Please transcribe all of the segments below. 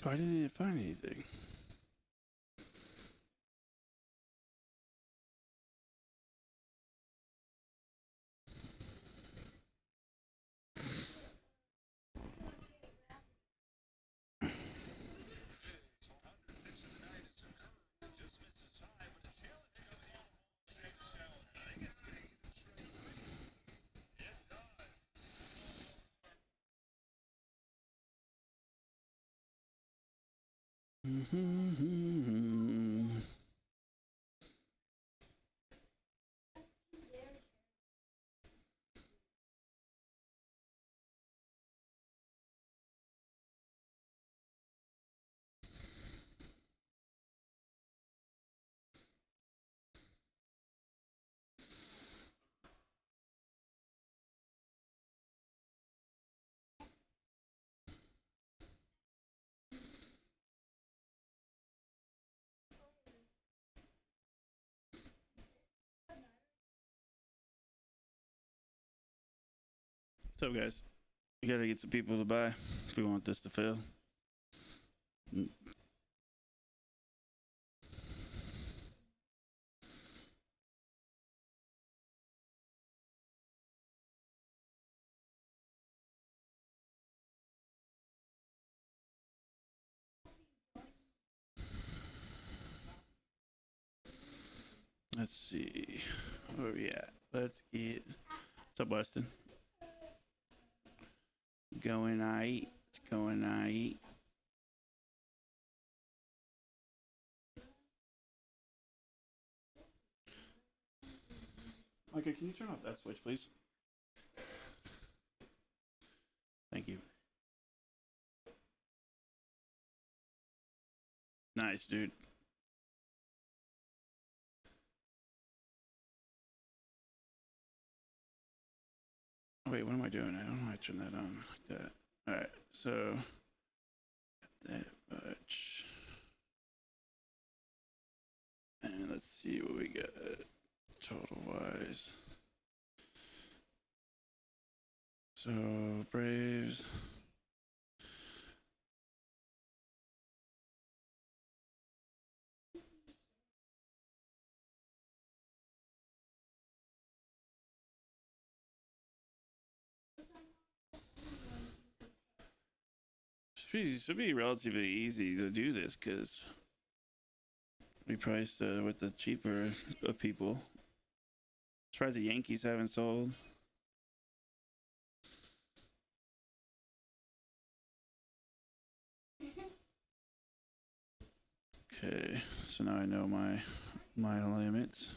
Why didn't it find anything? What's up, guys? We gotta get some people to buy if we want this to fail. Let's see. Where we at? Let's get. What's up, Weston? Going night. It's going night. Okay, can you turn off that switch, please? Thank you. Nice, dude. Wait, what am I doing? I don't know how to turn that on like that. All right, so that much. And let's see what we got total wise. So Braves. Should be relatively easy to do this because we priced with the cheaper of people. Surprised the Yankees haven't sold. Okay, so now I know my limits.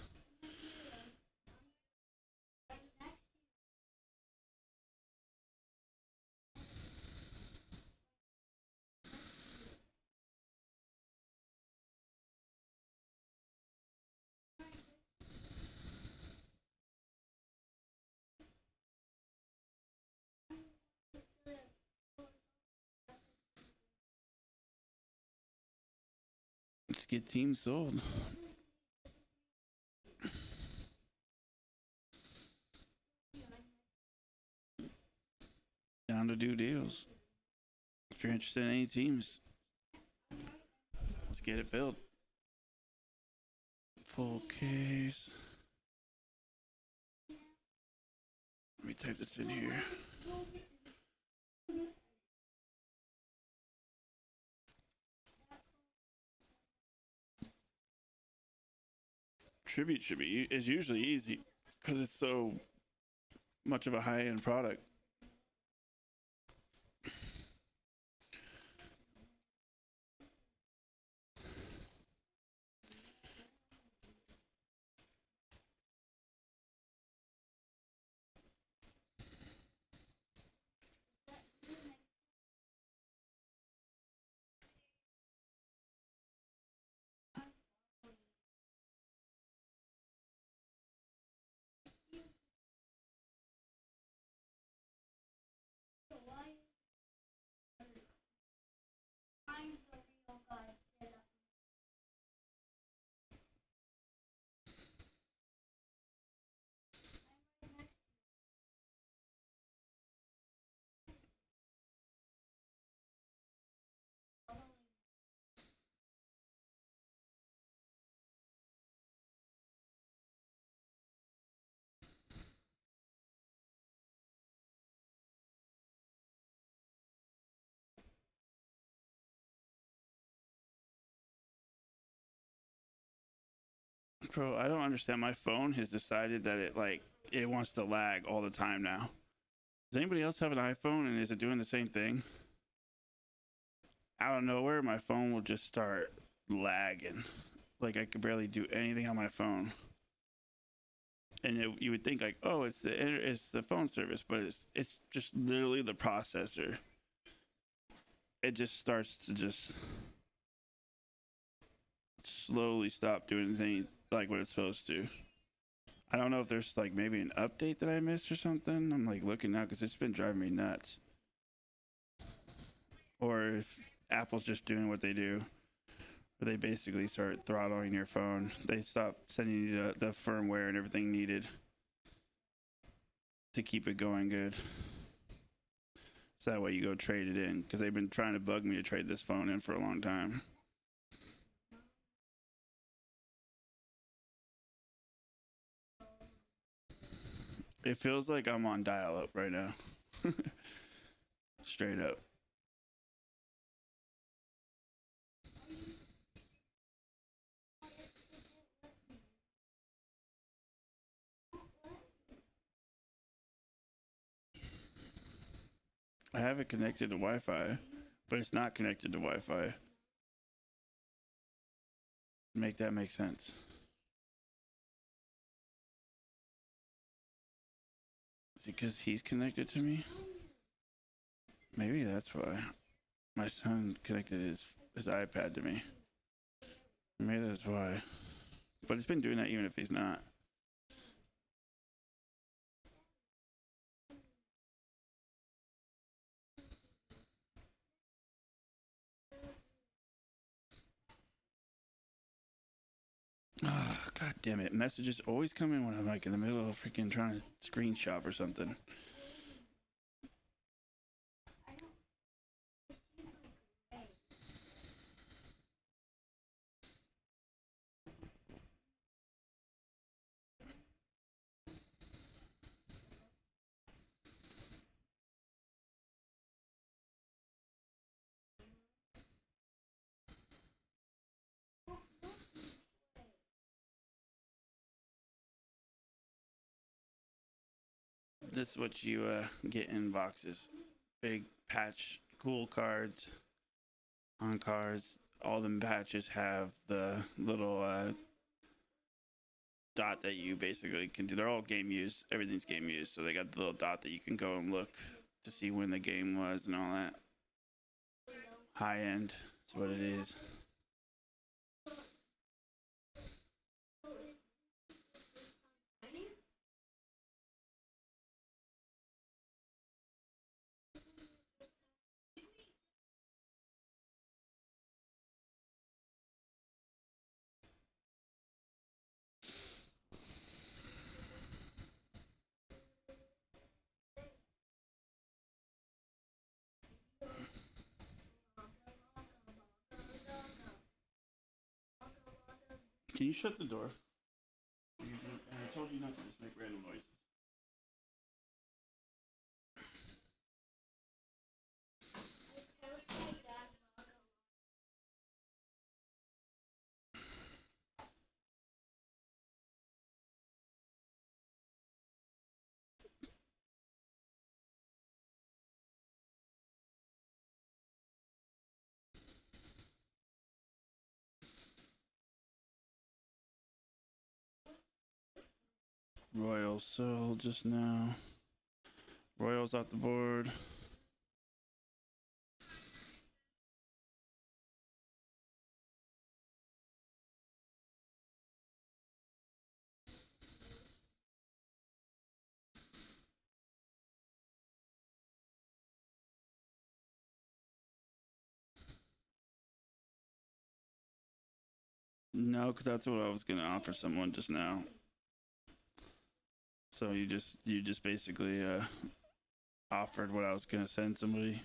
Let's get teams sold. Down to do deals. If you're interested in any teams, let's get it filled. Full case. Let me type this in here. Tribute is usually easy because it's so much of a high-end product. Bro, I don't understand. My phone has decided that it wants to lag all the time now. Does anybody else have an iPhone and is it doing the same thing? Out of nowhere, my phone will just start lagging. Like I could barely do anything on my phone. And you would think like, oh, it's the phone service, but it's just literally the processor. It just starts to just slowly stop doing things like what it's supposed to. I don't know if there's like maybe an update that I missed or something. I'm like looking now because it's been driving me nuts. Or if Apple's just doing what they do, where they basically start throttling your phone. They stop sending you the firmware and everything needed to keep it going good. So that way you go trade it in, because they've been trying to bug me to trade this phone in for a long time. It feels like I'm on dial-up right now. Straight up. I have it connected to Wi-Fi, but it's not connected to Wi-Fi. Make that make sense. Is it because he's connected to me? Maybe that's why. My son connected his iPad to me. Maybe that's why. But it's been doing that even if he's not. Ah, oh, god damn it. Messages always come in when I'm like in the middle of freaking trying to screenshot or something. This is what you get in boxes. Big patch, cool cards on cards. All the patches have the little dot that you basically can do. They're all game use. Everything's game use. So they got the little dot that you can go and look to see when the game was and all that. High end is what it is. Can you shut the door? I told you not to just make random noises. Royal sold just now. Royals off the board. No, because that's what I was gonna offer someone just now. So you just basically offered what I was gonna send somebody.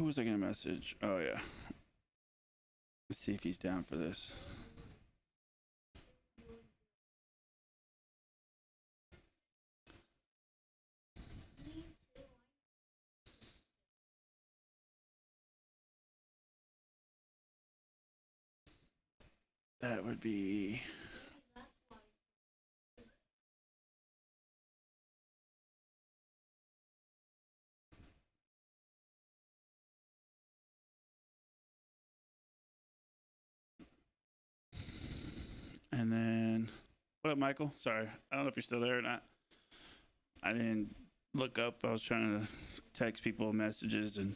Who was I gonna message? Oh yeah. Let's see if he's down for this. That would be. And then, what up, Michael? Sorry, I don't know if you're still there or not. I didn't look up. I was trying to text people messages and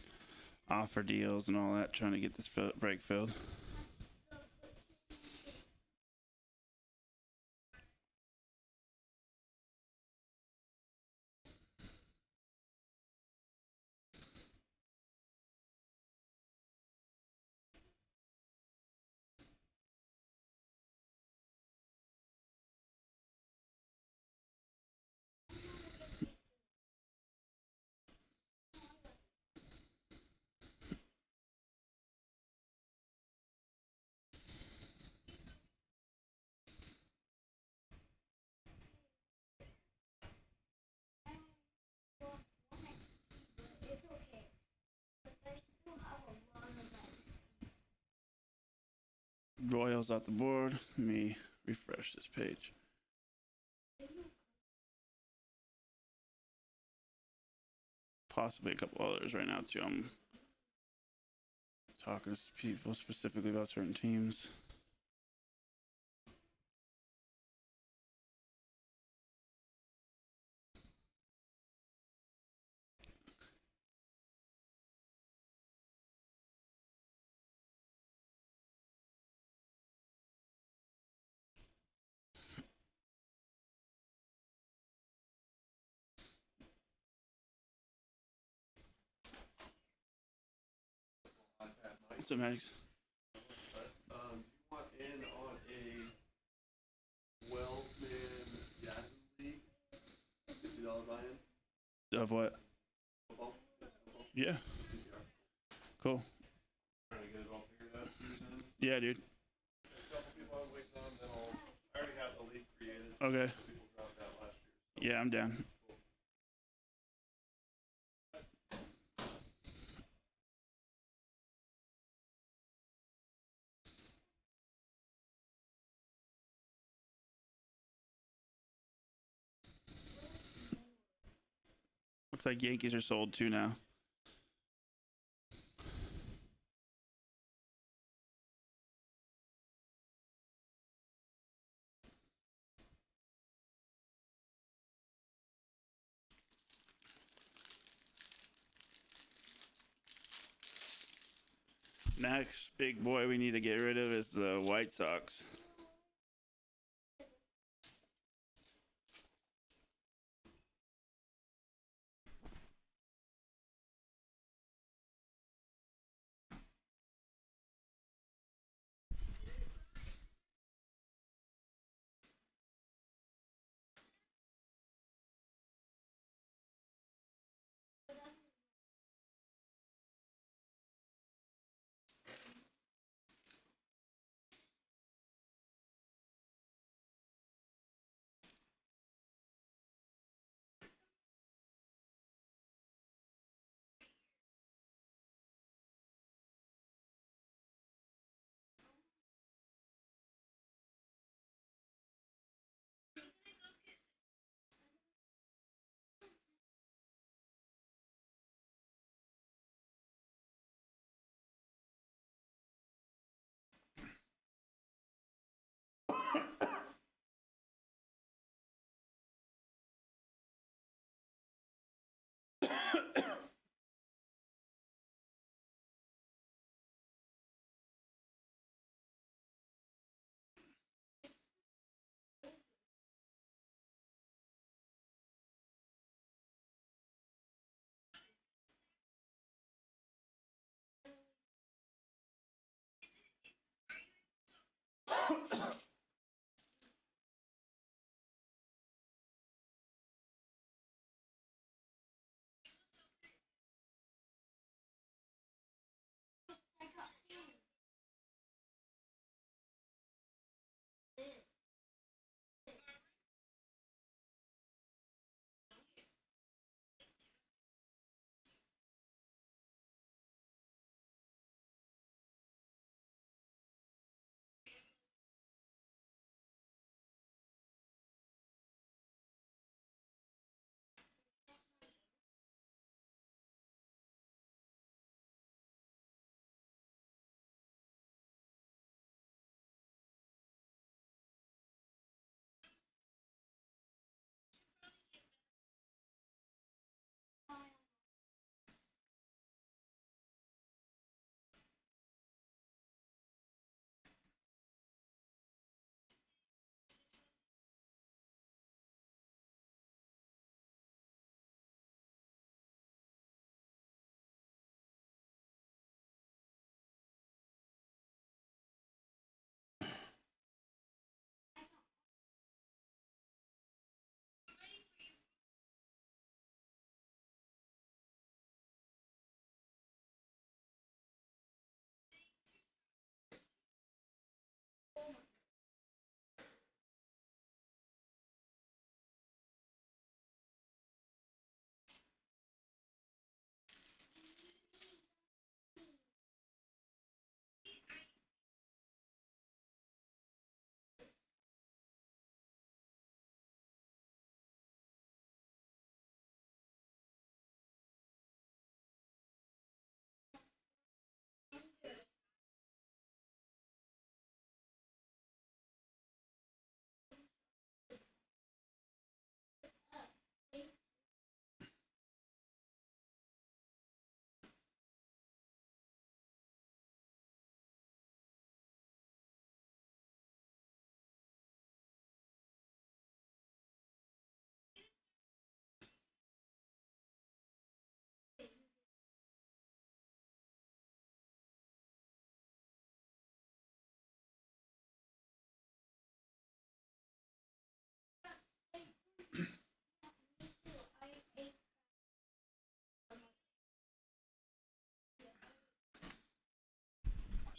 offer deals and all that, trying to get this break filled. Royals off the board. Let me refresh this page. Possibly a couple others right now too. I'm talking to people specifically about certain teams. What's up, Max? You want in on a 12-man Yahoo League? $50 buy-in? Of what? Football? Yes, football. Yeah. Cool. Trying to get it all figured out. Yeah, dude. A couple people I'm waiting on, then I already have the league created. Okay. People dropped out last year. Yeah, I'm down. Looks like Yankees are sold too now. Next big boy we need to get rid of is the White Sox.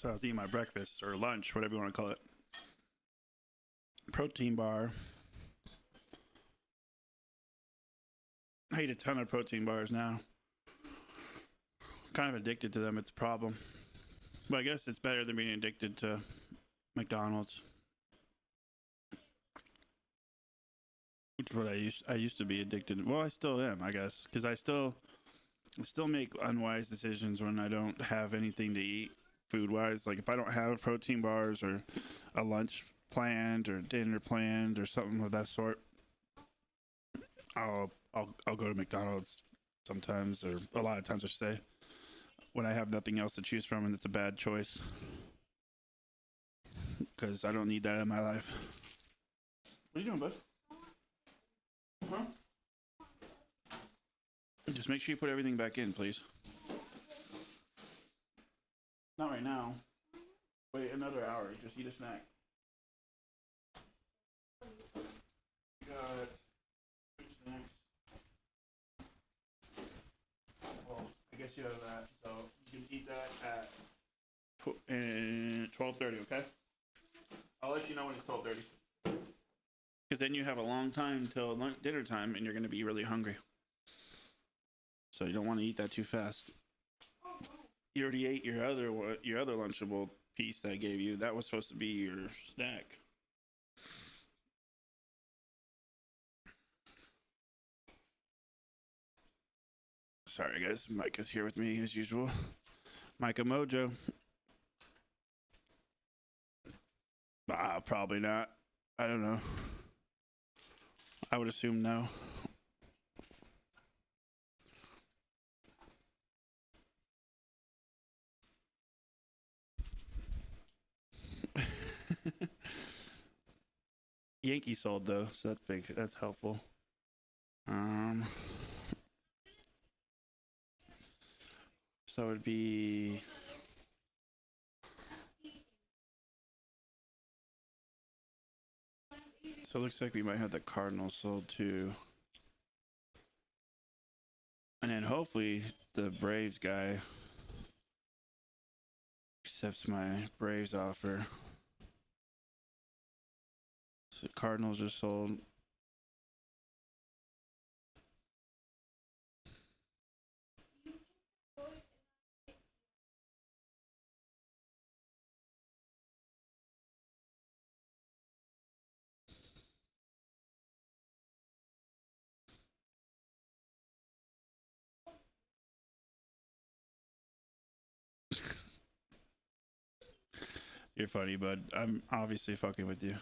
So I was eating my breakfast or lunch, whatever you want to call it. Protein bar. I eat a ton of protein bars now. Kind of addicted to them. It's a problem. But I guess it's better than being addicted to McDonald's. Which is what I used to be addicted. Well, I still am, I guess, because I still make unwise decisions when I don't have anything to eat food wise. Like if I don't have protein bars or a lunch planned or dinner planned or something of that sort, I'll go to McDonald's sometimes, or a lot of times I should say, when I have nothing else to choose from and it's a bad choice, because I don't need that in my life. What are you doing, bud? Huh? Just make sure you put everything back in, please. Not right now. Wait another hour. Just eat a snack. Got snacks. Well, I guess you have that, so you can eat that at 12:30. Okay. I'll let you know when it's 12:30. Because then you have a long time till dinner time, and you're going to be really hungry. So you don't want to eat that too fast. You already ate your other Lunchable piece that I gave you. That was supposed to be your snack. Sorry guys, Micah's here with me as usual. Micah Mojo. Probably not. I don't know. I would assume no. Yankee sold though, so that's big. That's helpful. So it'd be so it looks like we might have the Cardinals sold too. And then hopefully the Braves guy accepts my Braves offer. So Cardinals are sold. You're funny, bud. I'm obviously fucking with you.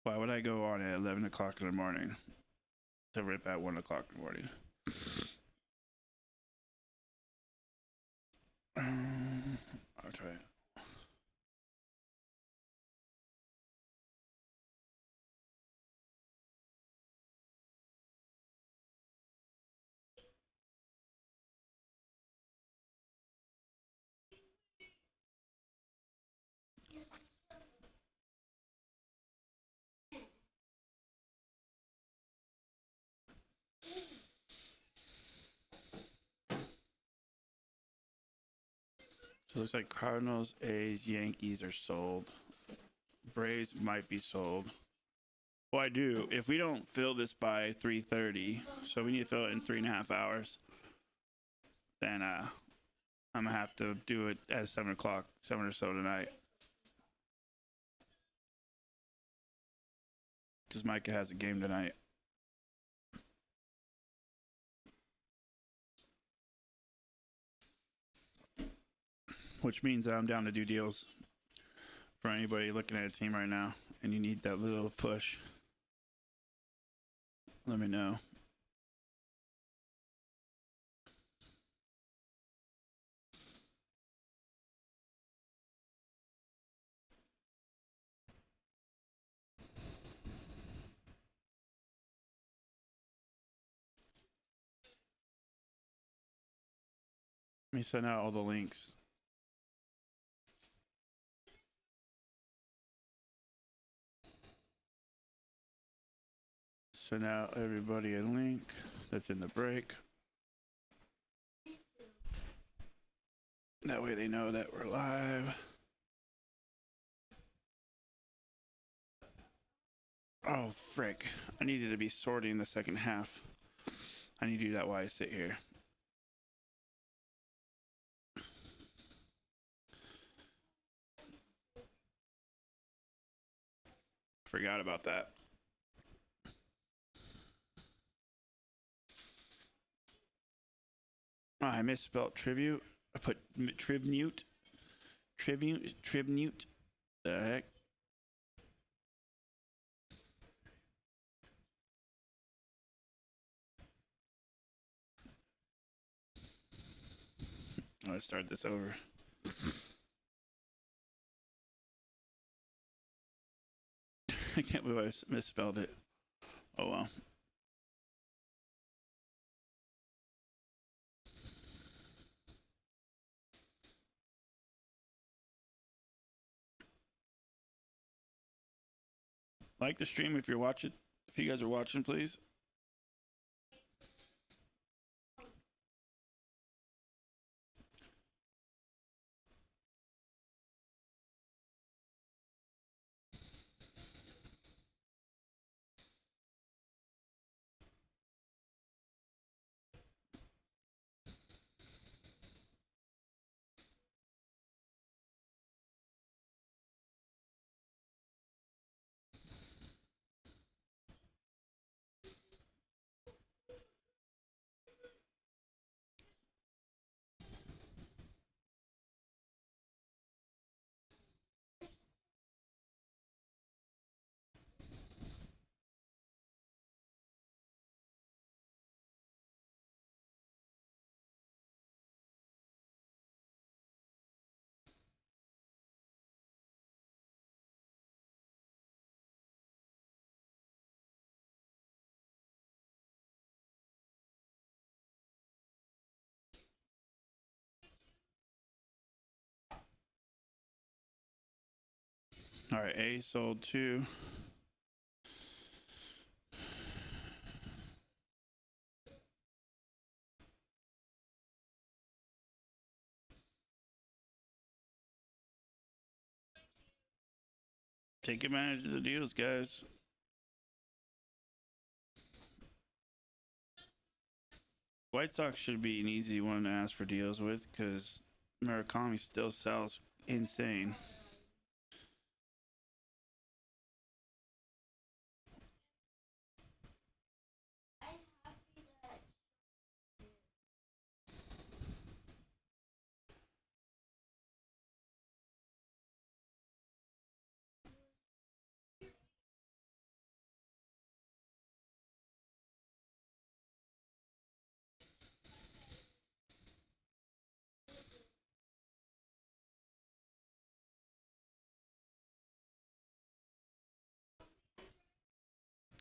Why would I go on at 11 o'clock in the morning to rip at 1 o'clock in the morning? I'll try it. So it looks like Cardinals, A's, Yankees are sold. Braves might be sold. Well, I do. If we don't fill this by 3:30, so we need to fill it in 3.5 hours, then I'm gonna have to do it at 7 o'clock, 7 or so tonight. Because Micah has a game tonight. Which means that I'm down to do deals for anybody looking at a team right now and you need that little push. Let me know. Let me send out all the links. send out everybody a link that's in the break. That way they know that we're live. Oh, frick. I needed to be sorting the second half. I need to do that while I sit here. Forgot about that. Oh, I misspelled tribute. I put tribute. Tribute. The heck? Let's start this over. I can't believe I misspelled it. Oh well. Like the stream if you're watching. If you guys are watching, please. All right, A sold 2. Take advantage of the deals, guys. White Sox should be an easy one to ask for deals with because Murakami still sells insane.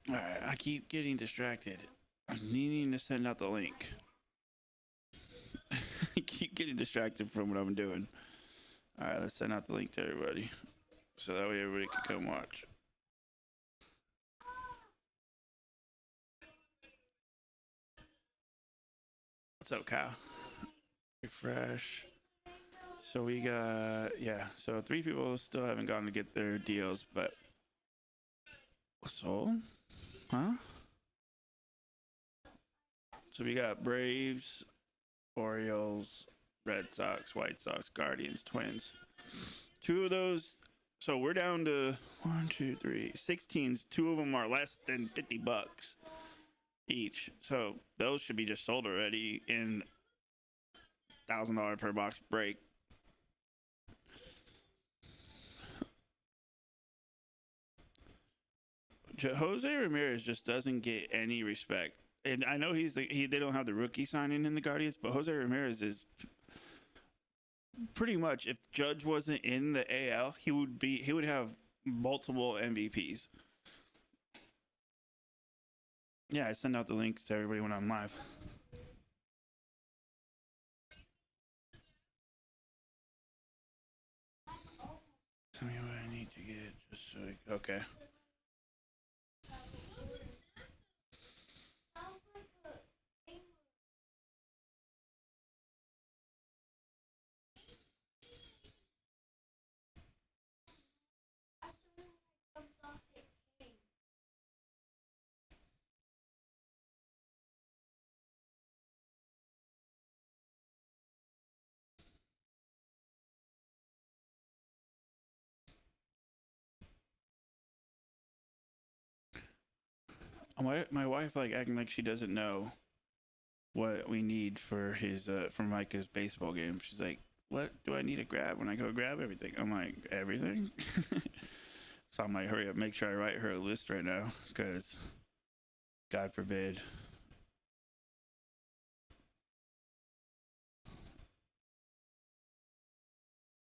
All right, I keep getting distracted. I'm needing to send out the link. I keep getting distracted from what I'm doing. All right, let's send out the link to everybody so that way everybody can come watch. What's up, Kyle? Refresh. So we got, yeah, so 3 people still haven't gone to get their deals, but sold? Huh? So we got Braves, Orioles, Red Sox, White Sox, Guardians, Twins. 2 of those. So we're down to 1, 2, 3, 6 teams. 2 of them are less than $50 each. So those should be just sold already in $1,000 per box break. Jose Ramirez just doesn't get any respect. And I know they don't have the rookie signing in the Guardians, but Jose Ramirez is pretty much, if Judge wasn't in the AL, he would have multiple MVPs. Yeah, I send out the links to everybody when I'm live. Tell me what I need to get just so okay. my wife like acting like she doesn't know what we need for his for Micah's baseball game. She's like, "What do I need to grab when I go grab everything?" I'm like, "Everything." So I'm like, "Hurry up, make sure I write her a list right now, because God forbid."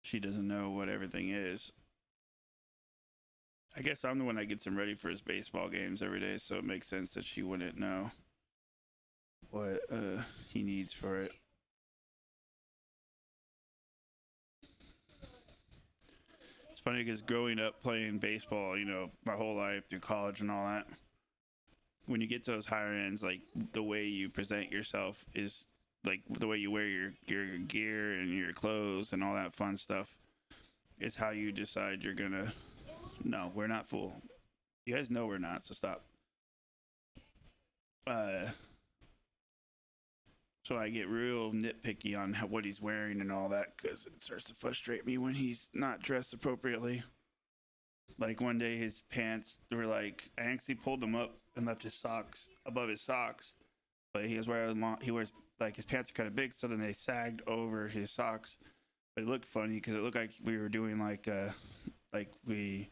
She doesn't know what everything is. I guess I'm the one that gets him ready for his baseball games every day, so it makes sense that she wouldn't know what he needs for it. It's funny because growing up playing baseball, my whole life through college and all that, when you get to those higher ends, like the way you present yourself is like the way you wear your gear and your clothes and all that fun stuff is how you decide you're gonna. No, we're not full. You guys know we're not, so stop. Uh, so I get real nitpicky on what he's wearing and all that because it starts to frustrate me when he's not dressed appropriately. Like one day his pants were like, I actually pulled them up and left his socks above his socks, but he wears like his pants are kind of big, so then they sagged over his socks. But it looked funny because it looked like we were doing like we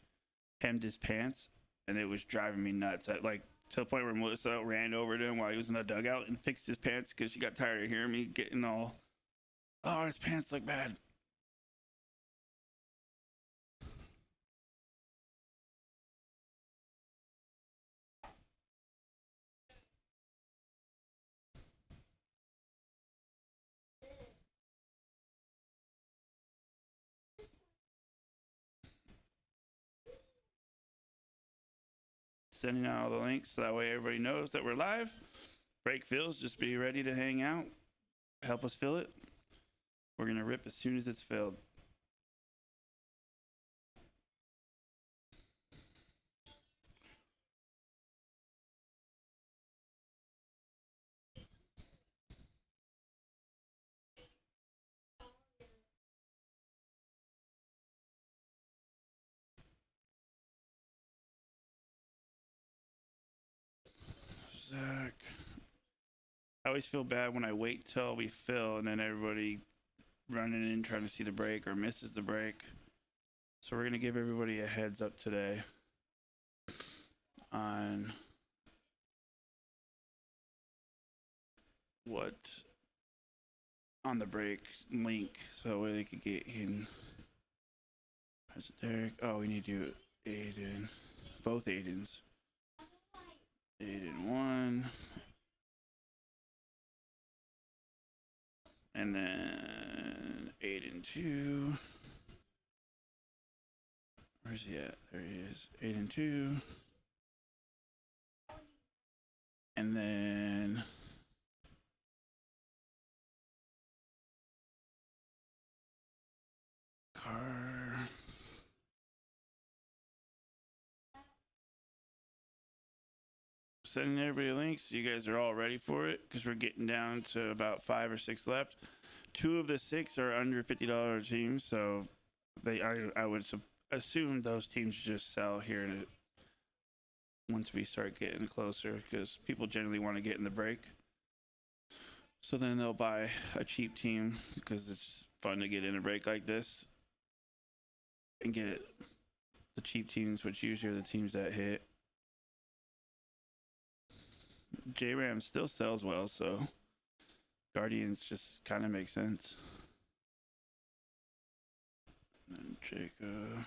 hemmed his pants, and it was driving me nuts. Like to the point where Melissa ran over to him while he was in the dugout and fixed his pants because she got tired of hearing me getting all, "Oh, his pants look bad." Sending out all the links so that way everybody knows that we're live. Break fills, just be ready to hang out. Help us fill it. We're gonna rip as soon as it's filled. Zach. I always feel bad when I wait till we fill and then everybody running in trying to see the break or misses the break. So we're gonna give everybody a heads up today on what on the break link so they could get in. Derek. Oh, we need to do Aiden. Both Aidens. Aiden 1. And then Aiden 2. Where's he at? There he is. Aiden 2. And then Car. Sending everybody links. You guys are all ready for it because we're getting down to about 5 or 6 left. 2 of the 6 are under $50 teams, so I would assume those teams just sell here once we start getting closer because people generally want to get in the break. So then they'll buy a cheap team because it's fun to get in a break like this and get the cheap teams, which usually are the teams that hit. J-Ram still sells well, so Guardians just kind of makes sense. And then Jacob.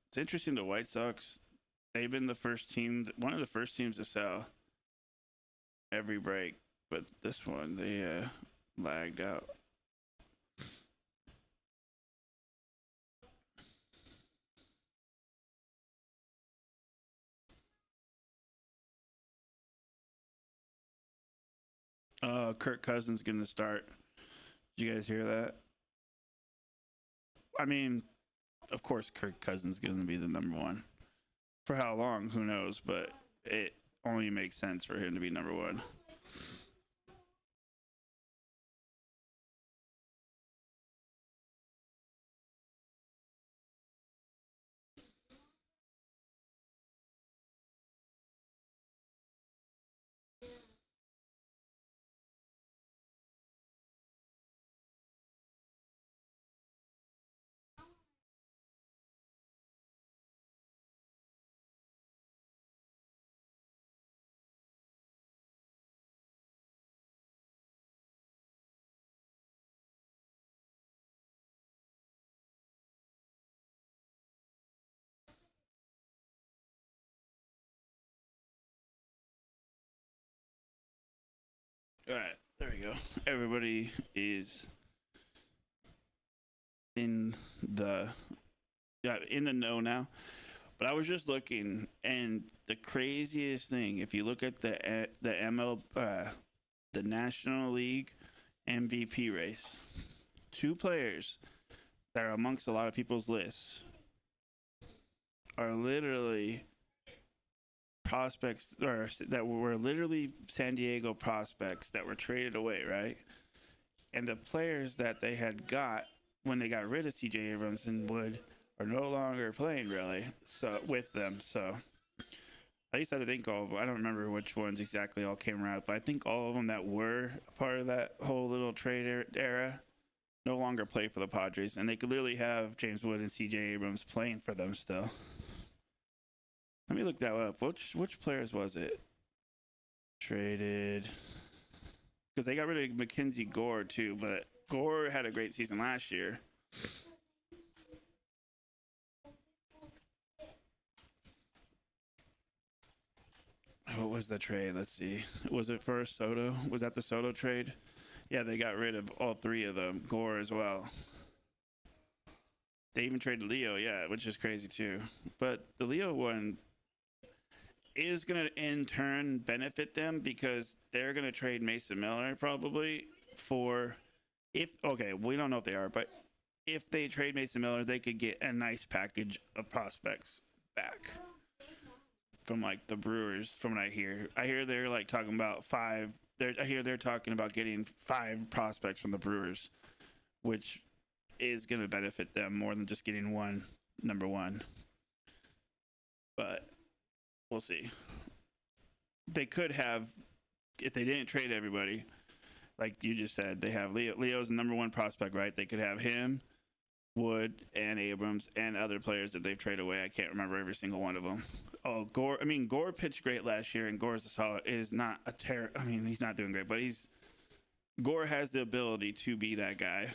It's interesting, the White Sox, they've been the first team, one of the first teams to sell every break, but this one, they lagged out. Kirk Cousins going to start. Did you guys hear that? I mean, of course, Kirk Cousins going to be the number one. For how long? Who knows? But it only makes sense for him to be number one. All right, there we go. Everybody is in the in the know now. But I was just looking, and the craziest thing, if you look at the the National League MVP race, two players that are amongst a lot of people's lists are literally prospects, or that were literally San Diego prospects that were traded away, right? And the players that they had got when they got rid of CJ Abrams and Wood are no longer playing really so with them. So at least I think all of them. I don't remember which ones exactly all came around, but I think all of them that were a part of that whole little trade era no longer play for the Padres, and they could literally have James Wood and CJ Abrams playing for them still. Let me look that up. Which players was it traded? Because they got rid of Mackenzie Gore too, but Gore had a great season last year. What was the trade? Let's see. Was it for Soto? Was that the Soto trade? Yeah, they got rid of all three of them. Gore as well. They even traded Leo, yeah, which is crazy too. But the Leo one is going to in turn benefit them because they're going to trade Mason Miller probably for we don't know if they are, but if they trade Mason Miller, they could get a nice package of prospects back from like the Brewers. From what I hear they're like talking about they're talking about getting 5 prospects from the Brewers, which is going to benefit them more than just getting one number one. But we'll see. They could have, if they didn't trade everybody, like you just said, they have Leo's the number one prospect, right? They could have him, Wood, and Abrams, and other players that they've traded away. I can't remember every single one of them. Oh, Gore. I mean, Gore pitched great last year, and Gore's is not a I mean, he's not doing great, but Gore has the ability to be that guy.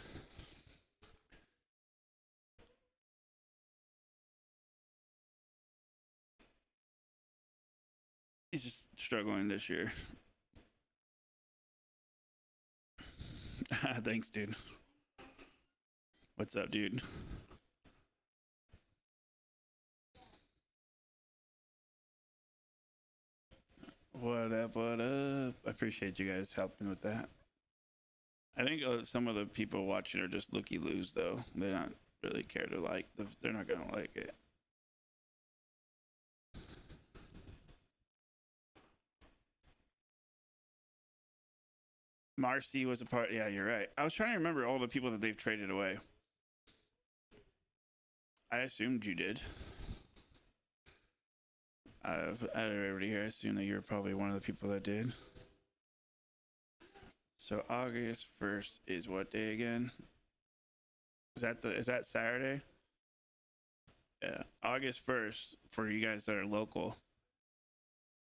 He's just struggling this year. Thanks, dude. What's up, dude? What up? What up? I appreciate you guys helping with that. I think some of the people watching are just looky loos, though. They don't really care to like. They're not gonna like it. Marcy was a part. Yeah, you're right. I was trying to remember all the people that they've traded away. I assumed you did. Out of everybody here, I assume that you're probably one of the people that did. So August 1st is what day again? Is that Saturday? Yeah, August 1st for you guys that are local.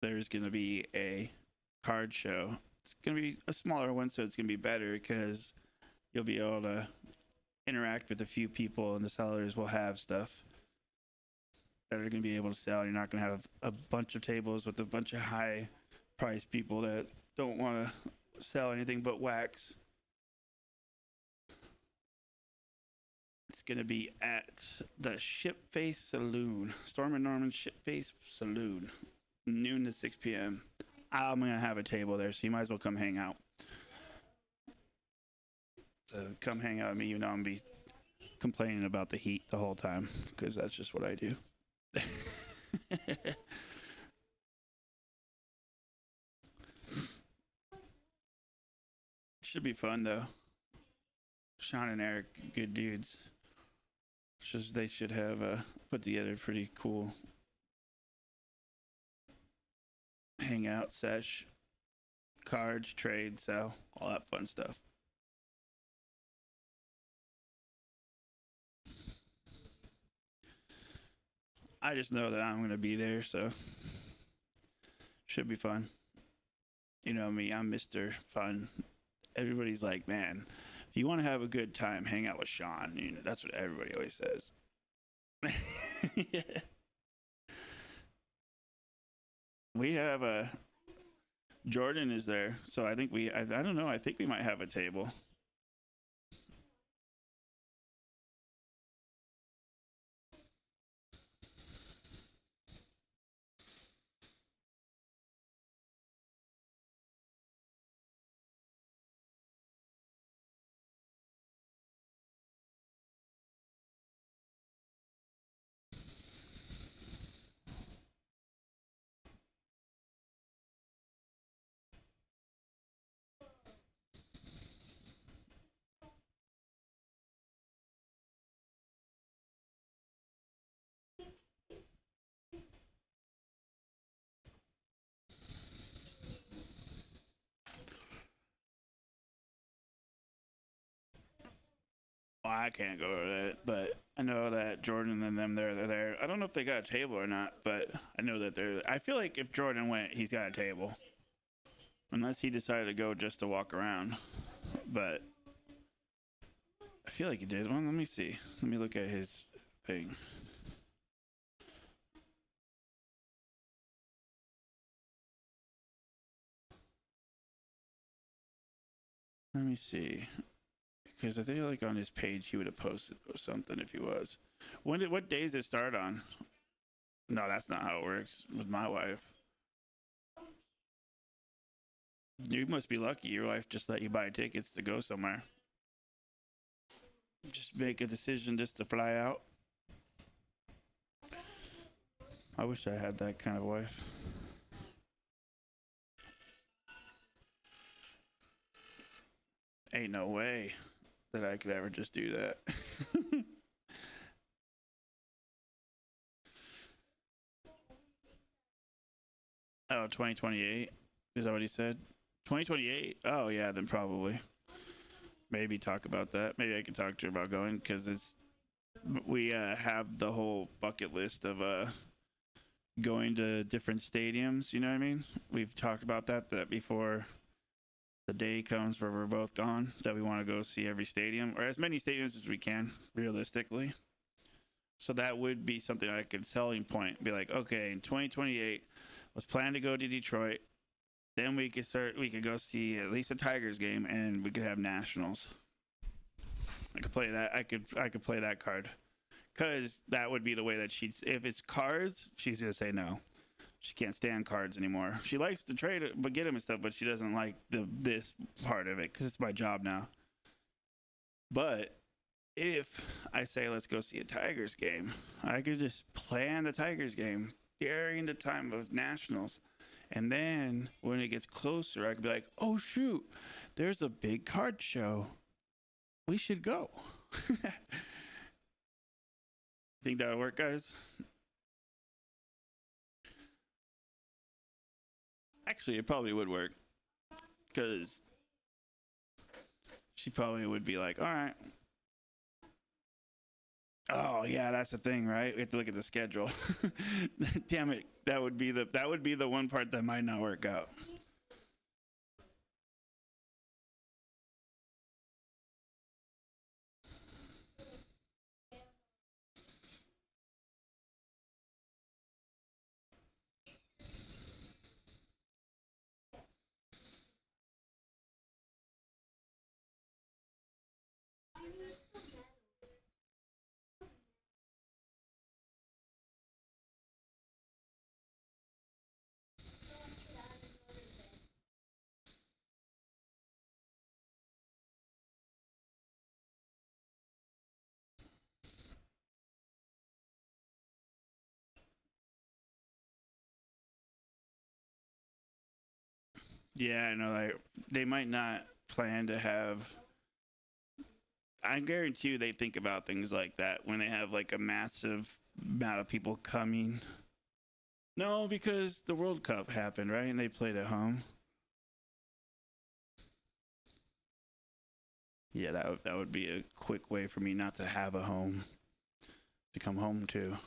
There's gonna be a card show. It's gonna be a smaller one, so it's gonna be better because you'll be able to interact with a few people, and the sellers will have stuff that are going to be able to sell. You're not going to have a bunch of tables with a bunch of high price people that don't want to sell anything but wax. It's going to be at the Shipface Saloon, Storm and Norman Shipface Saloon, noon to 6 p.m. I'm going to have a table there, so you might as well come hang out. So come hang out with me. You know I'm going to be complaining about the heat the whole time because that's just what I do. Should be fun though. Sean and Eric, good dudes. They should have put together a pretty cool hangout sesh, cards, trade, sell, all that fun stuff. I just know that I'm going to be there, so should be fun. You know me, I'm Mr. Fun. Everybody's like, man, if you want to have a good time, hang out with Sean. You know, that's what everybody always says. Yeah. We have Jordan is there, so I think I don't know. I think we might have a table. Well, I can't go to that, but I know that Jordan and them they're there. I don't know if they got a table or not, but I know that they're. I feel like if Jordan went, he's got a table, unless he decided to go just to walk around. But I feel like he did. Well, let me see. Let me look at his thing. Let me see. Because I think like on his page he would have posted or something if he was. What days did it start on? No, that's not how it works with my wife. You must be lucky your wife just let you buy tickets to go somewhere. Just make a decision just to fly out. I wish I had that kind of wife. Ain't no way that I could ever just do that. Oh, 2028? Is that what he said? 2028? Oh, yeah, then probably. Maybe talk about that. Maybe I could talk to her about going because we have the whole bucket list of going to different stadiums. You know what I mean? We've talked about that before the day comes where we're both gone, that we want to go see every stadium or as many stadiums as we can, realistically. So that would be something I could selling point. Be like, okay, in 2028, let's plan to go to Detroit. Then we could go see at least a Tigers game, and we could have nationals. I could play that. I could play that card, because that would be the way that if it's cards, she's gonna say no. She can't stand cards anymore. She likes to trade it, but get them and stuff, but she doesn't like this part of it because it's my job now. But if I say let's go see a Tigers game, I could just plan the Tigers game during the time of nationals. And then when it gets closer, I could be like, oh, shoot, there's a big card show. We should go. Think that'll work, guys? Actually, it probably would work. Because she probably would be like, all right. Oh yeah, that's the thing, right? We have to look at the schedule. Damn it, that would be the one part that might not work out. Yeah, I know. Like they might not plan to have. I guarantee you, they think about things like that when they have like a massive amount of people coming. No, because the World Cup happened, right? And they played at home. Yeah, that would be a quick way for me not to have a home to come home to.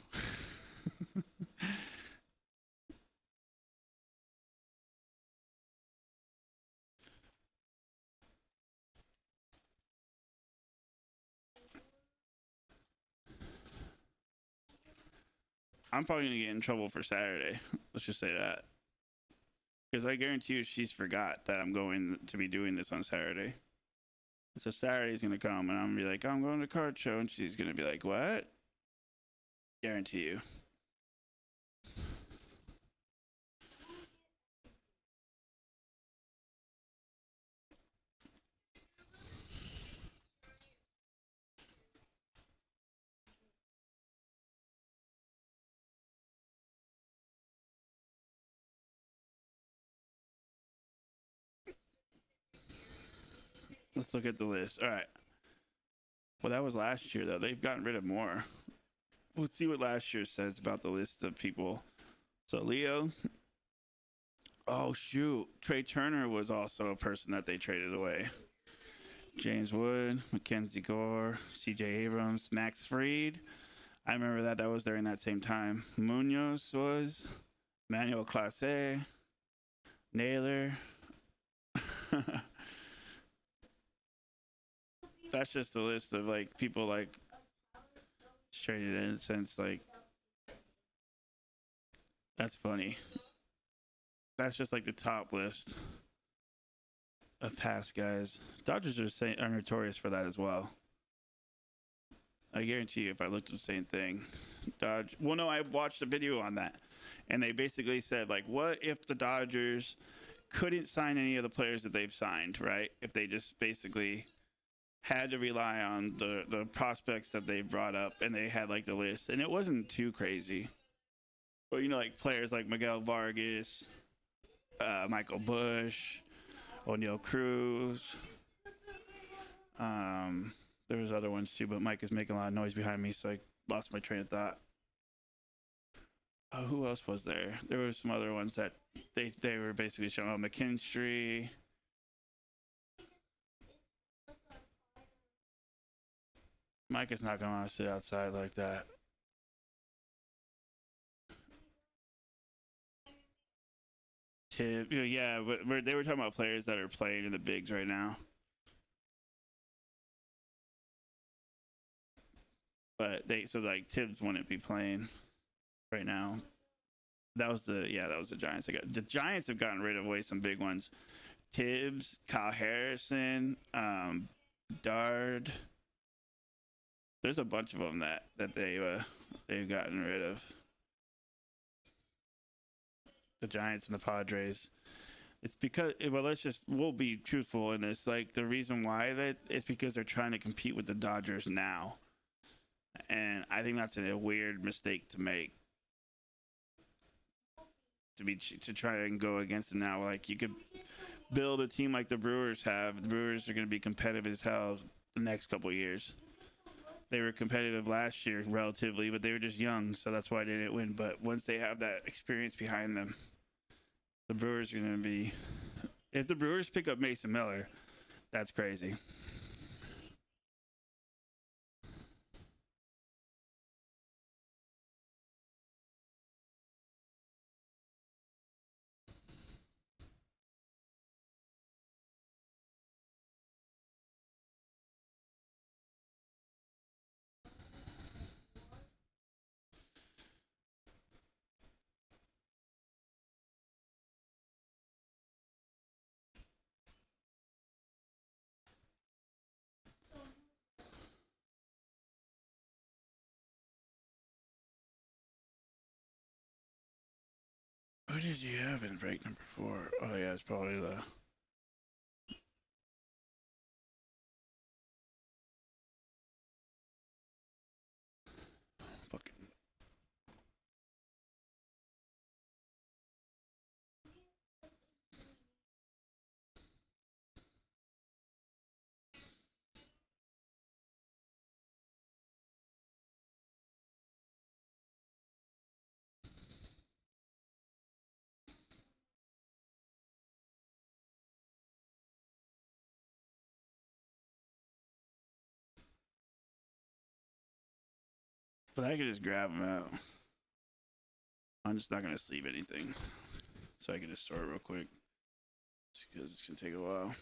I'm probably gonna get in trouble for Saturday. Let's just say that. Because I guarantee you she's forgot that I'm going to be doing this on Saturday. So Saturday's gonna come and I'm gonna be like, I'm going to card show, and she's gonna be like, what? Guarantee you. Let's look at the list. All right. Well, that was last year though. They've gotten rid of more. Let's see what last year says about the list of people. So Leo. Oh shoot. Trey Turner was also a person that they traded away. James Wood, Mackenzie Gore, CJ Abrams, Max Fried. I remember that. That was during that same time. Munoz was. Manuel Clase. Naylor. That's just a list of like people like traded in since like that's funny. That's just like the top list of past guys. Dodgers are notorious for that as well. I guarantee you, if I looked at the same thing, Well, no, I watched a video on that, and they basically said like, what if the Dodgers couldn't sign any of the players that they've signed, right? If they just basically had to rely on the prospects that they've brought up, and they had like the list, and it wasn't too crazy. But you know, like players like Miguel Vargas, Michael Bush, O'Neill Cruz. There was other ones too, but Mike is making a lot of noise behind me, so I lost my train of thought. Who else was there? There were some other ones that they were basically showing. McKinstry. Mike is not going to want to sit outside like that. Yeah, but they were talking about players that are playing in the bigs right now. But so like Tibbs wouldn't be playing right now. That was the Giants. The Giants have gotten rid of some big ones. Tibbs, Kyle Harrison, Dard. There's a bunch of them that they've gotten rid of. The Giants and the Padres. It's because we'll be truthful in this. Like the reason why that it's because they're trying to compete with the Dodgers now, and I think that's a weird mistake to make. To try and go against it now, like you could build a team like the Brewers have. The Brewers are going to be competitive as hell the next couple of years. They were competitive last year relatively, but they were just young, so that's why they didn't win. But once they have that experience behind them, the Brewers are going to be. If the Brewers pick up Mason Miller, that's crazy. Who did you have in break number 4? Oh yeah, it's probably the. Fucking. But I could just grab them out. I'm just not gonna sleeve anything, so I can just sort real quick, just because it's gonna take a while.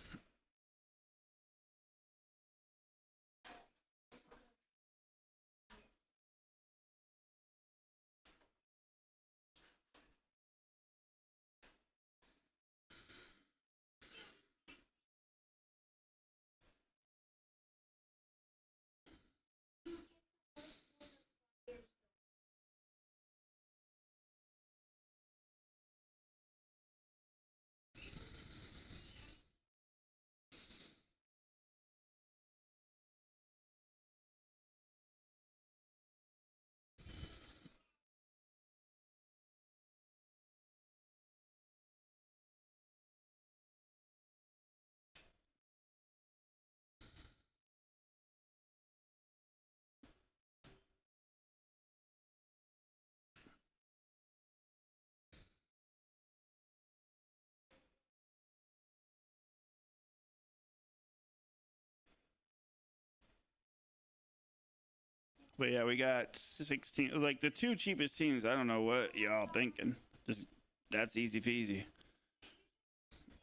But yeah, we got 16. Like the two cheapest teams. I don't know what y'all thinking. Just that's easy peasy.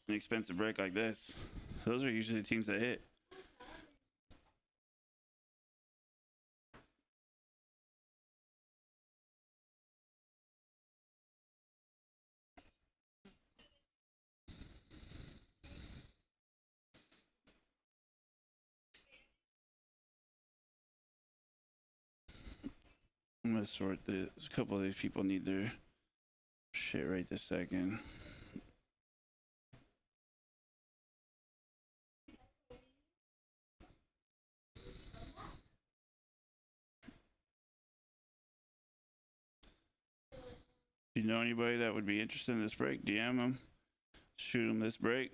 An expensive break like this, those are usually the teams that hit. I'm gonna sort this. A couple of these people need their shit right this second. If you know anybody that would be interested in this break, DM them. Shoot them this break.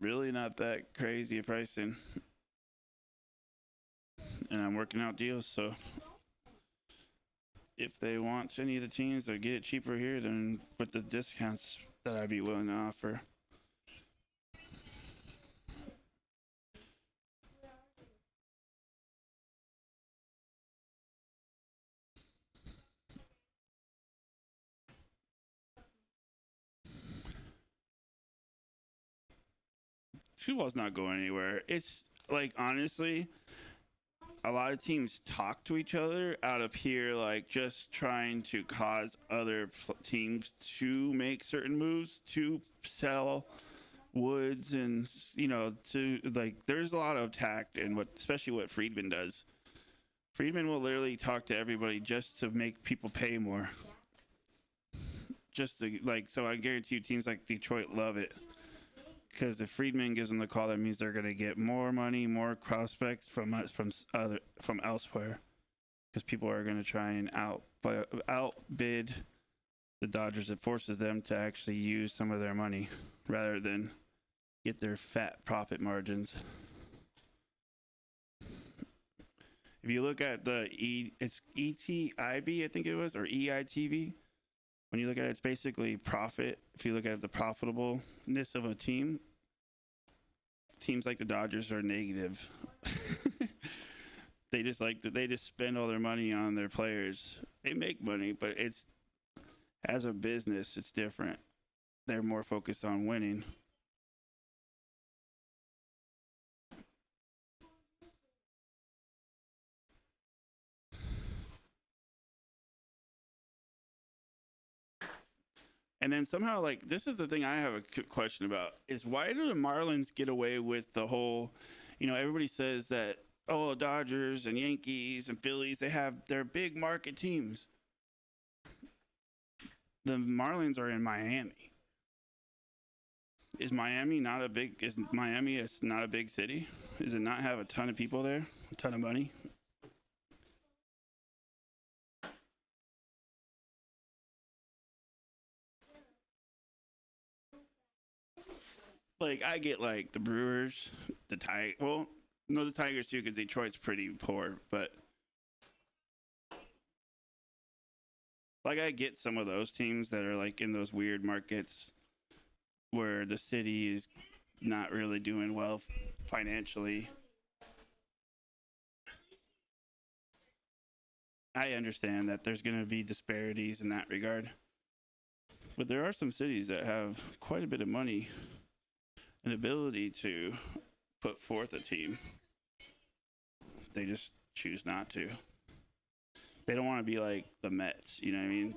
Really not that crazy of pricing. And I'm working out deals, so if they want any of the teams to get it cheaper here, then with the discounts that I'd be willing to offer. Football's not going anywhere. It's like, honestly, a lot of teams talk to each other out of here, like just trying to cause other teams to make certain moves to sell Woods, and to like, there's a lot of tact in what, especially what Friedman does. Friedman will literally talk to everybody just to make people pay more. Just to, like, so I guarantee you teams like Detroit love it. Because if Friedman gives them the call, that means they're going to get more money, more prospects from elsewhere. Because people are going to try and outbid the Dodgers. It forces them to actually use some of their money rather than get their fat profit margins. If you look at it's ETIB, I think it was, or EITV. When you look at it, it's basically profit. If you look at the profitableness of a team, teams like the Dodgers are negative. They just spend all their money on their players. They make money, but it's, as a business, it's different. They're more focused on winning. And then somehow, like, this is the thing I have a question about, is why do the Marlins get away with the whole, everybody says that, oh, Dodgers and Yankees and Phillies, they have their big market teams. The Marlins are in Miami. Is Miami not a big city? Does it not have a ton of people there? A ton of money? Like, I get, like, the Brewers, the Tigers too, because Detroit's pretty poor, but like, I get some of those teams that are like in those weird markets where the city is not really doing well financially. I understand that there's going to be disparities in that regard, but there are some cities that have quite a bit of money and ability to put forth a team. They just choose not to. They don't want to be like the Mets, you know what I mean?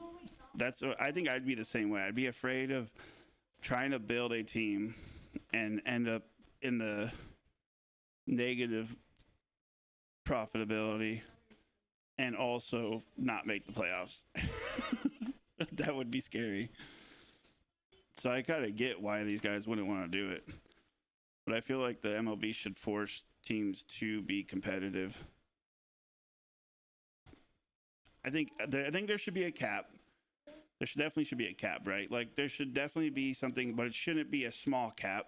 I think I'd be the same way. I'd be afraid of trying to build a team and end up in the negative profitability and also not make the playoffs. That would be scary. So I kind of get why these guys wouldn't want to do it. But I feel like the MLB should force teams to be competitive. I think there should be a cap. There definitely should be a cap, right? Like, there should definitely be something, but it shouldn't be a small cap.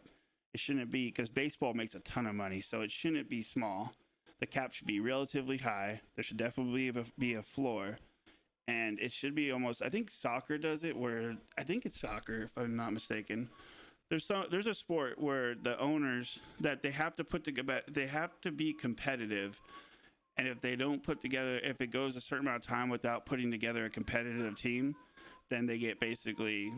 It shouldn't be, because baseball makes a ton of money, so it shouldn't be small. The cap should be relatively high. There should definitely be a floor. And it should be almost, I think soccer does it, where, I think it's soccer, if I'm not mistaken. there's a sport where the owners that they have to put together, they have to be competitive, and if they don't put together, if it goes a certain amount of time without putting together a competitive team, then they get basically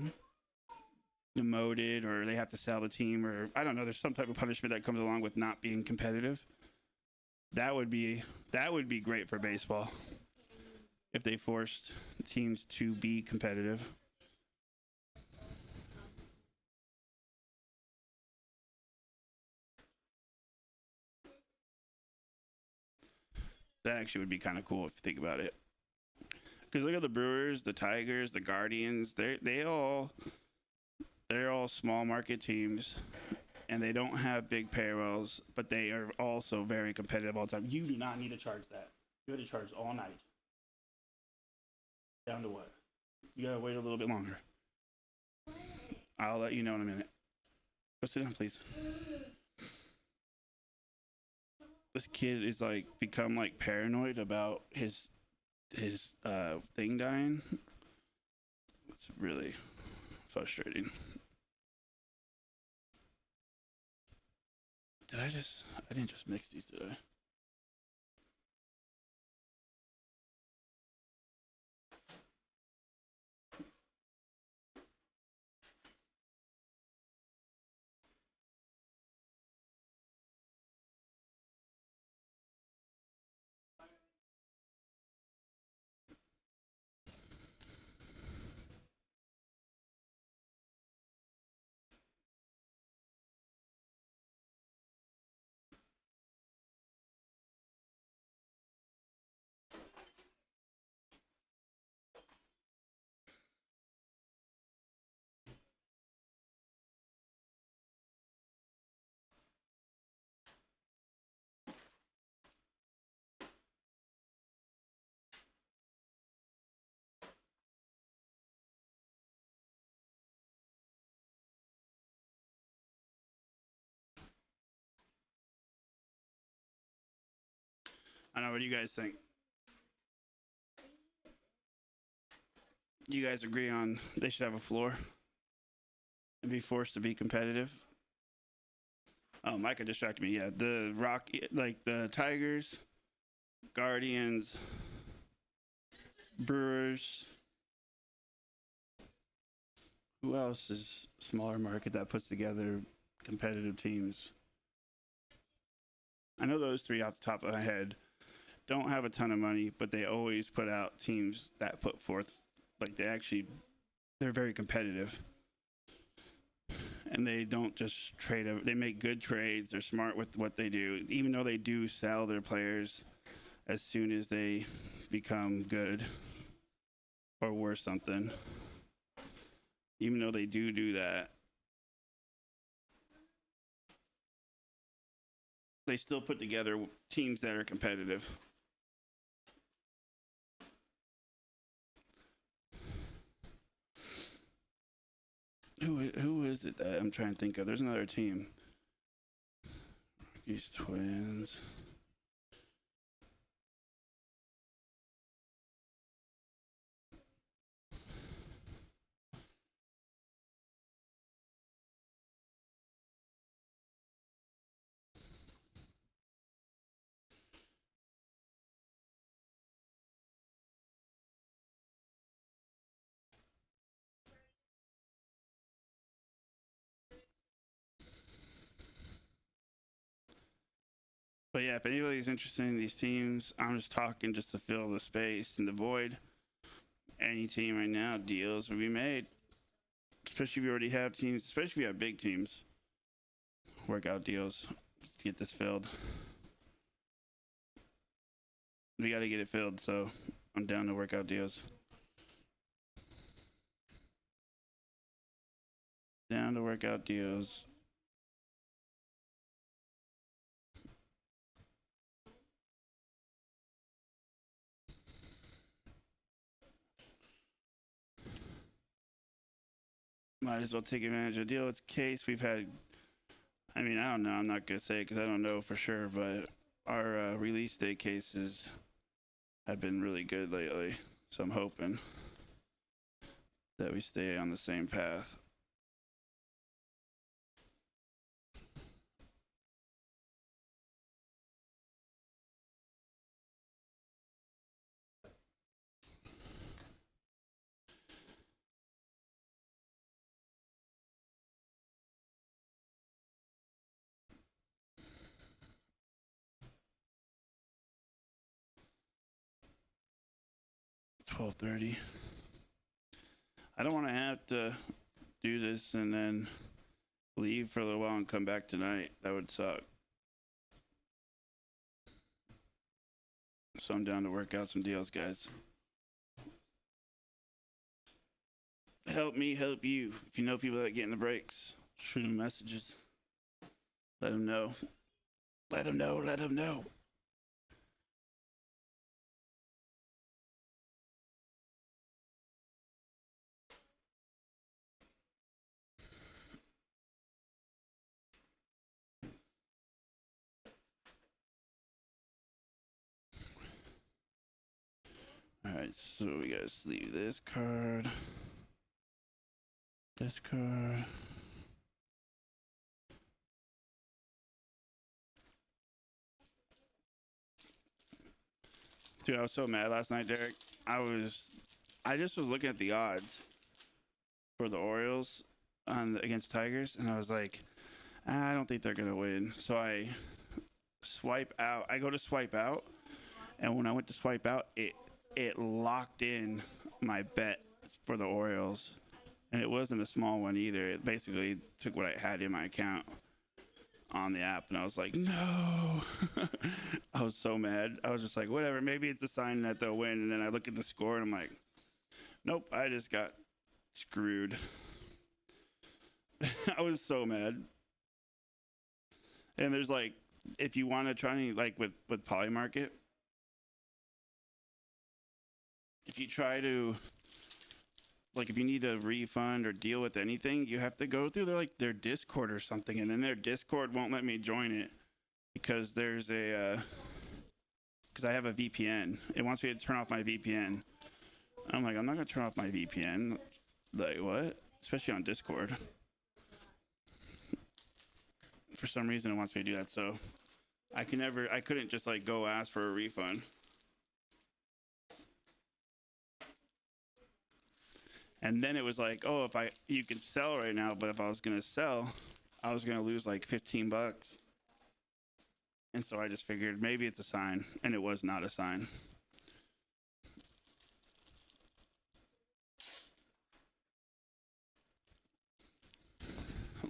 demoted, or they have to sell the team, or I don't know, there's some type of punishment that comes along with not being competitive. That would be great for baseball if they forced teams to be competitive. That actually would be kind of cool if you think about it. Because look at the Brewers, the Tigers, the Guardians. They're all small market teams, and they don't have big payrolls, but they are also very competitive all the time. You do not need to charge that. You got to charge all night. Down to what? You gotta wait a little bit longer. I'll let you know in a minute. Go sit down, please. This kid is like become like paranoid about his thing dying. It's really frustrating. I didn't just mix these, did I? I don't know. What do you guys think? You guys agree on they should have a floor and be forced to be competitive? Oh, Micah distracted me. Yeah, the Rock, like the Tigers, Guardians, Brewers. Who else is smaller market that puts together competitive teams? I know those three off the top of my head. Don't have a ton of money, but they always put out teams that put forth, like they're very competitive. And they don't just trade, they make good trades. They're smart with what they do, even though they do sell their players as soon as they become good or worse something. Even though they do that, they still put together teams that are competitive. Who is it that I'm trying to think of? There's another team. These Twins. But yeah, if anybody's interested in these teams, I'm just talking just to fill the space and the void. Any team right now, deals will be made. Especially if you already have teams, especially if you have big teams. Workout deals to get this filled. We got to get it filled, so I'm down to workout deals. Down to workout deals. Might as well take advantage of the deal. It's a case we've had. I mean, I don't know. I'm not going to say it because I don't know for sure, but our release day cases have been really good lately. So I'm hoping that we stay on the same path. 12:30. I don't want to have to do this and then leave for a little while and come back tonight. That would suck. So I'm down to work out some deals, guys. Help me help you. If you know people that get in the breaks, shoot them messages. Let them know. Let them know. Let them know. Alright, so we gotta sleeve this card. This card. Dude, I was so mad last night, Derek. I just was looking at the odds for the Orioles against Tigers, and I was like, I don't think they're gonna win. So I swipe out. I go to swipe out, and when I went to swipe out, it locked in my bet for the Orioles, and it wasn't a small one either. It basically took what I had in my account on the app, and I was like, no. I was so mad. I was just like, whatever, maybe it's a sign that they'll win. And then I look at the score and I'm like, nope, I just got screwed. I was so mad. And there's like, if you want to try any, like with Polymarket, if you try to, like, if you need a refund or deal with anything, you have to go through their Discord or something, and then their Discord won't let me join it because there's because I have a VPN. It wants me to turn off my VPN. I'm like, I'm not gonna turn off my VPN. Like, what? Especially on Discord. For some reason, it wants me to do that, so I couldn't just like go ask for a refund. And then it was like, oh, you can sell right now, but if I was gonna sell, I was gonna lose like $15. And so I just figured maybe it's a sign, and it was not a sign.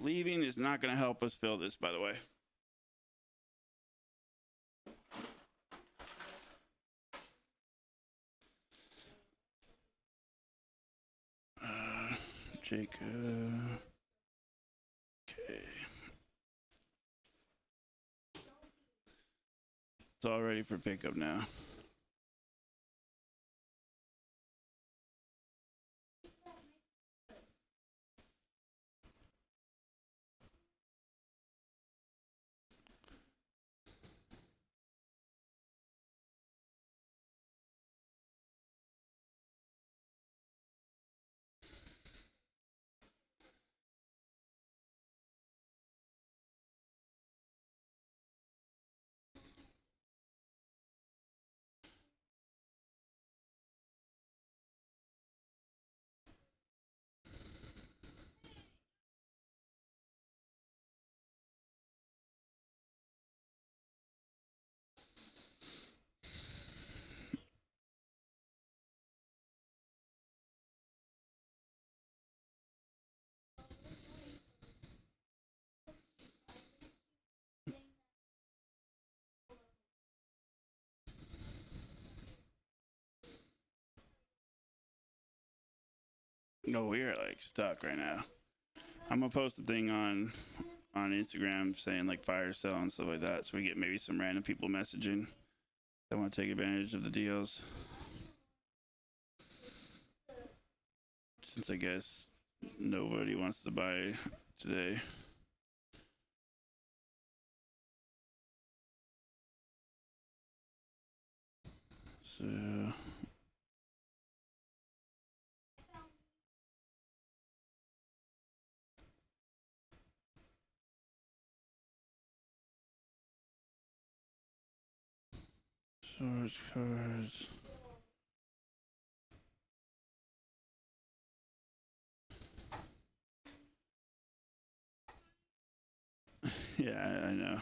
Leaving is not gonna help us fill this, by the way. Jacob. Okay. It's all ready for pickup now. No, we are like stuck right now. I'm gonna post a thing on Instagram saying like fire sale and stuff like that, so we get maybe some random people messaging that want to take advantage of the deals. Since I guess nobody wants to buy today. So source cards. Yeah, I know.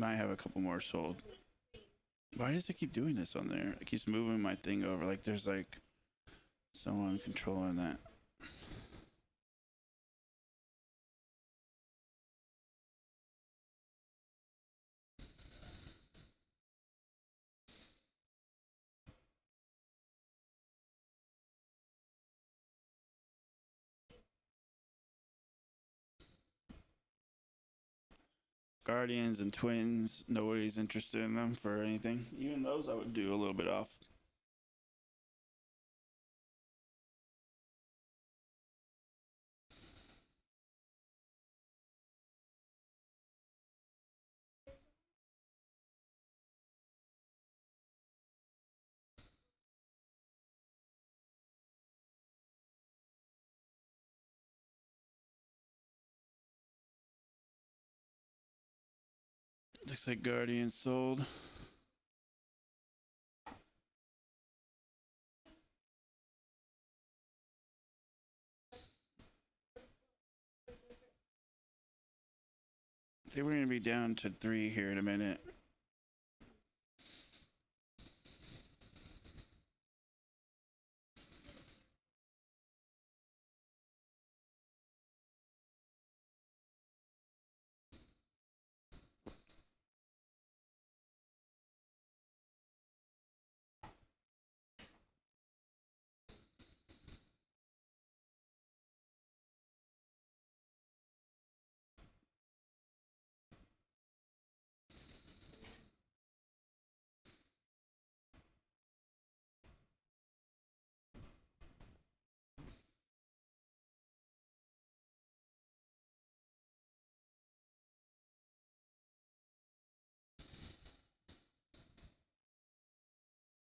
Might have a couple more sold. Why does it keep doing this on there? It keeps moving my thing over. Like there's like someone controlling that. Guardians and Twins, nobody's interested in them for anything. Even those I would do a little bit off. Looks like Guardians sold. I think we're going to be down to 3 here in a minute.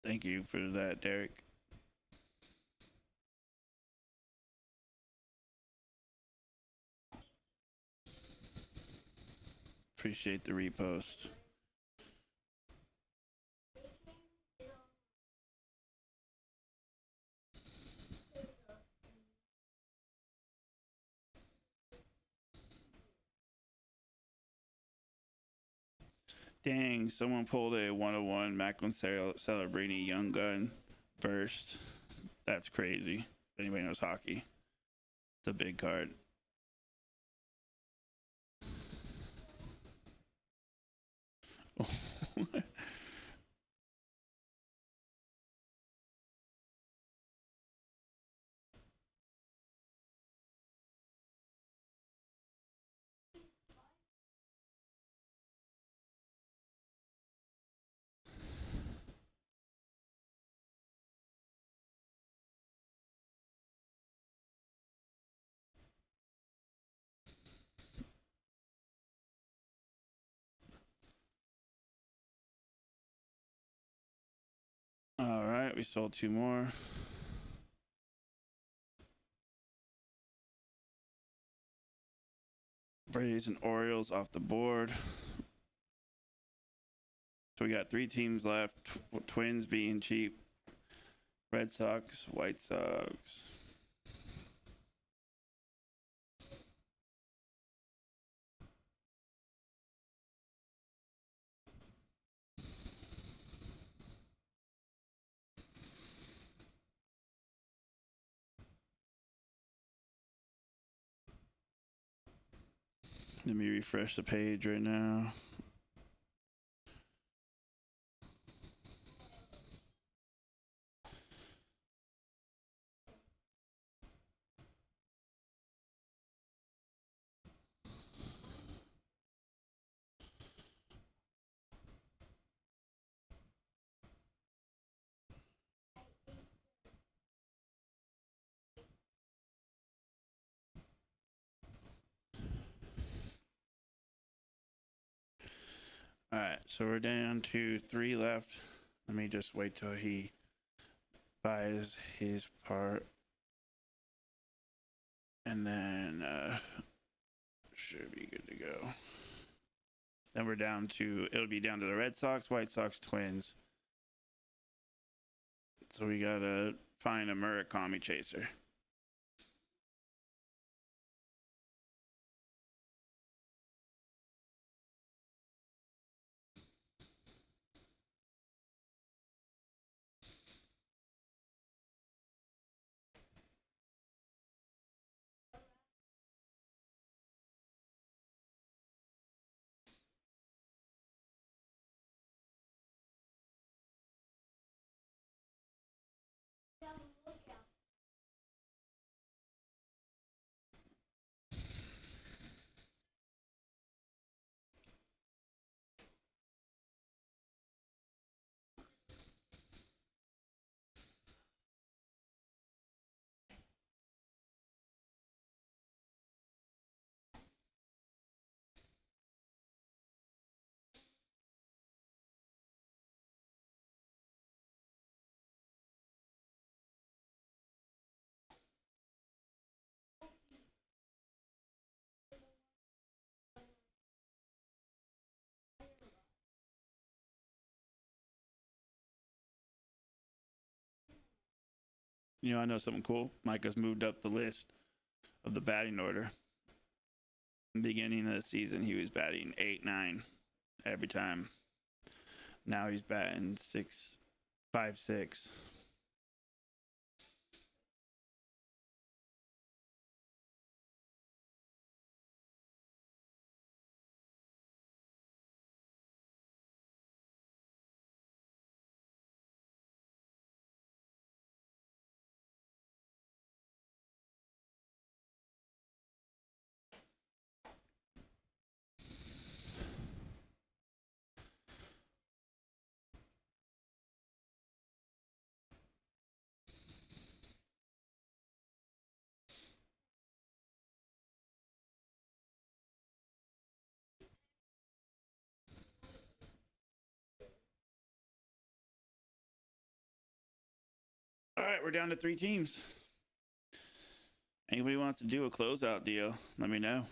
Thank you for that, Derek. Appreciate the repost. Dang, someone pulled a 101 Macklin Celebrini Young Gun burst. That's crazy. If anybody knows hockey, it's a big card. All right, we sold 2 more. Braves and Orioles off the board. So we got 3 teams left. Twins being cheap. Red Sox, White Sox. Let me refresh the page right now. All right, so we're down to 3 left. Let me just wait till he buys his part. And then should be good to go. Then we're down to, it'll be down to the Red Sox, White Sox, Twins. So we gotta find a Murakami chaser. You know, I know something cool. Micah's moved up the list of the batting order. Beginning of the season, he was batting 8-9 every time. Now he's batting 6-5-6. All right, we're down to 3 teams. Anybody wants to do a closeout deal, let me know.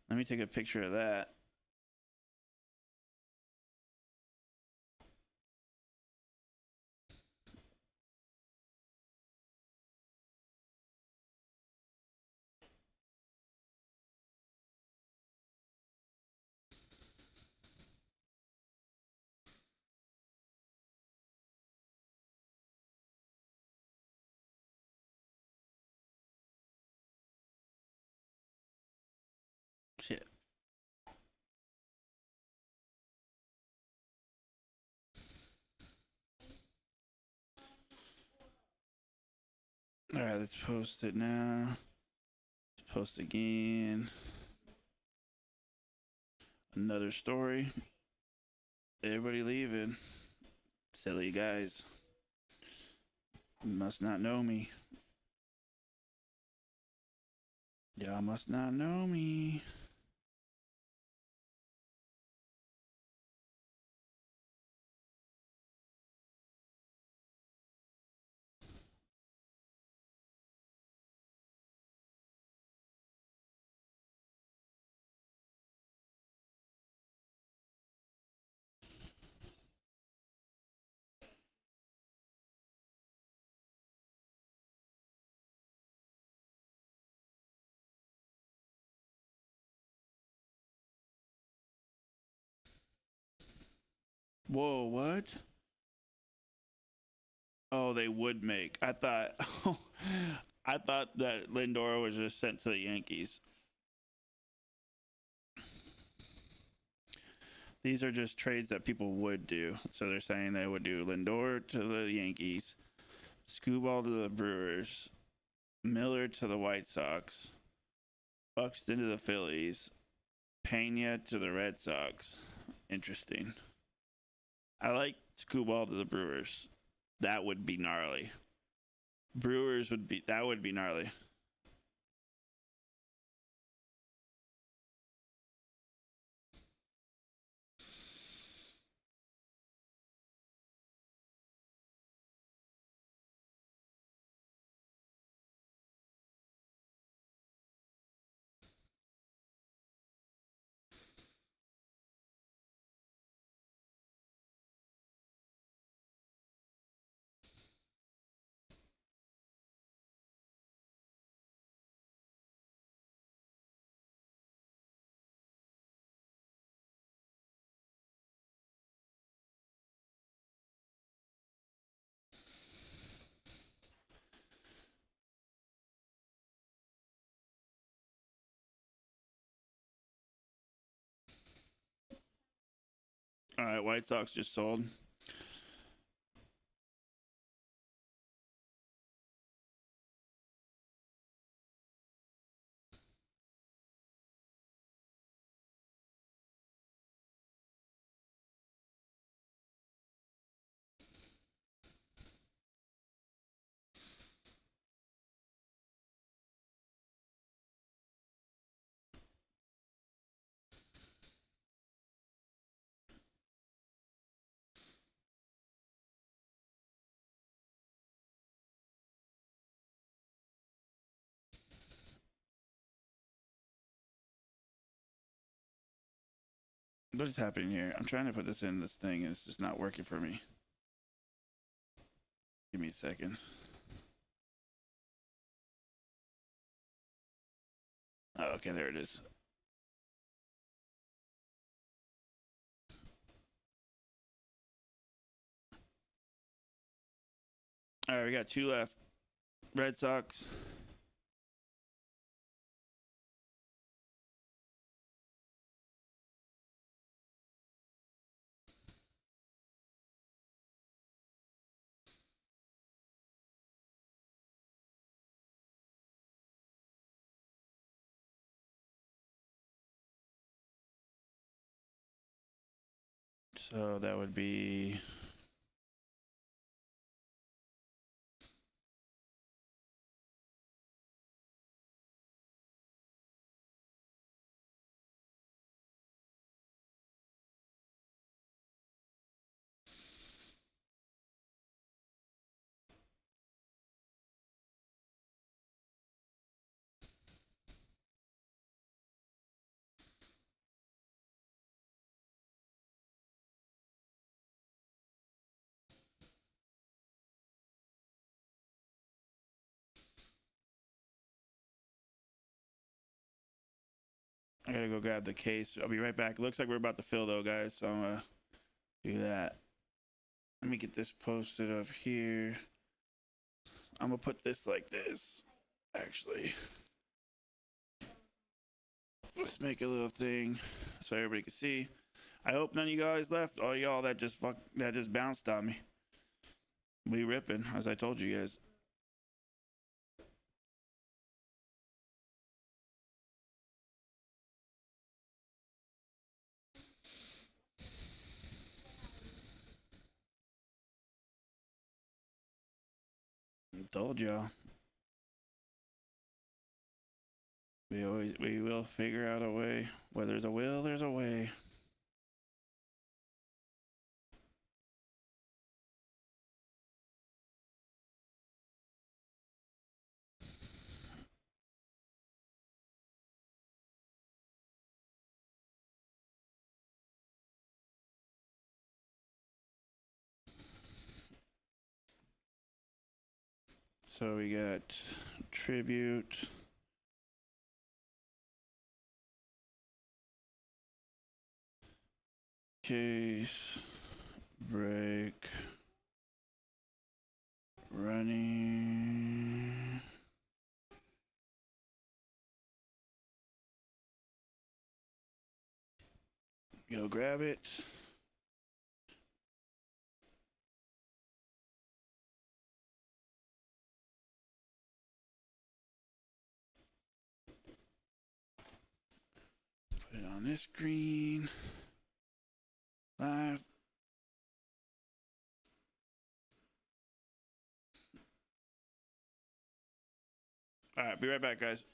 Let me take a picture of that. Shit. All right, let's post it now. Let's post again. Another story. Everybody leaving. Silly guys. You must not know me. Y'all must not know me. Whoa, what? Oh, they would make. I thought I thought that Lindor was just sent to the Yankees. These are just trades that people would do. So they're saying they would do Lindor to the Yankees, Skubal to the Brewers, Miller to the White Sox, Buxton to the Phillies, Pena to the Red Sox. Interesting. I like Skubal to the Brewers. That would be gnarly. Brewers would be gnarly. All right, White Sox just sold. What is happening here? I'm trying to put this in this thing and it's just not working for me. Give me a second. Oh, okay, there it is. All right, we got 2 left. Red Sox. So that would be I gotta go grab the case. I'll be right back. It looks like we're about to fill though, guys. So I'm gonna do that. Let me get this posted up here. I'm gonna put this like this. Actually, let's make a little thing so everybody can see. I hope none of you guys left. All y'all that just bounced on me. We ripping, as I told you guys. Told y'all. We will figure out a way. Where there's a will, there's a way. So we got tribute. Case. Break. Running. Go grab it. Put it on this screen. Live. All right, be right back, guys.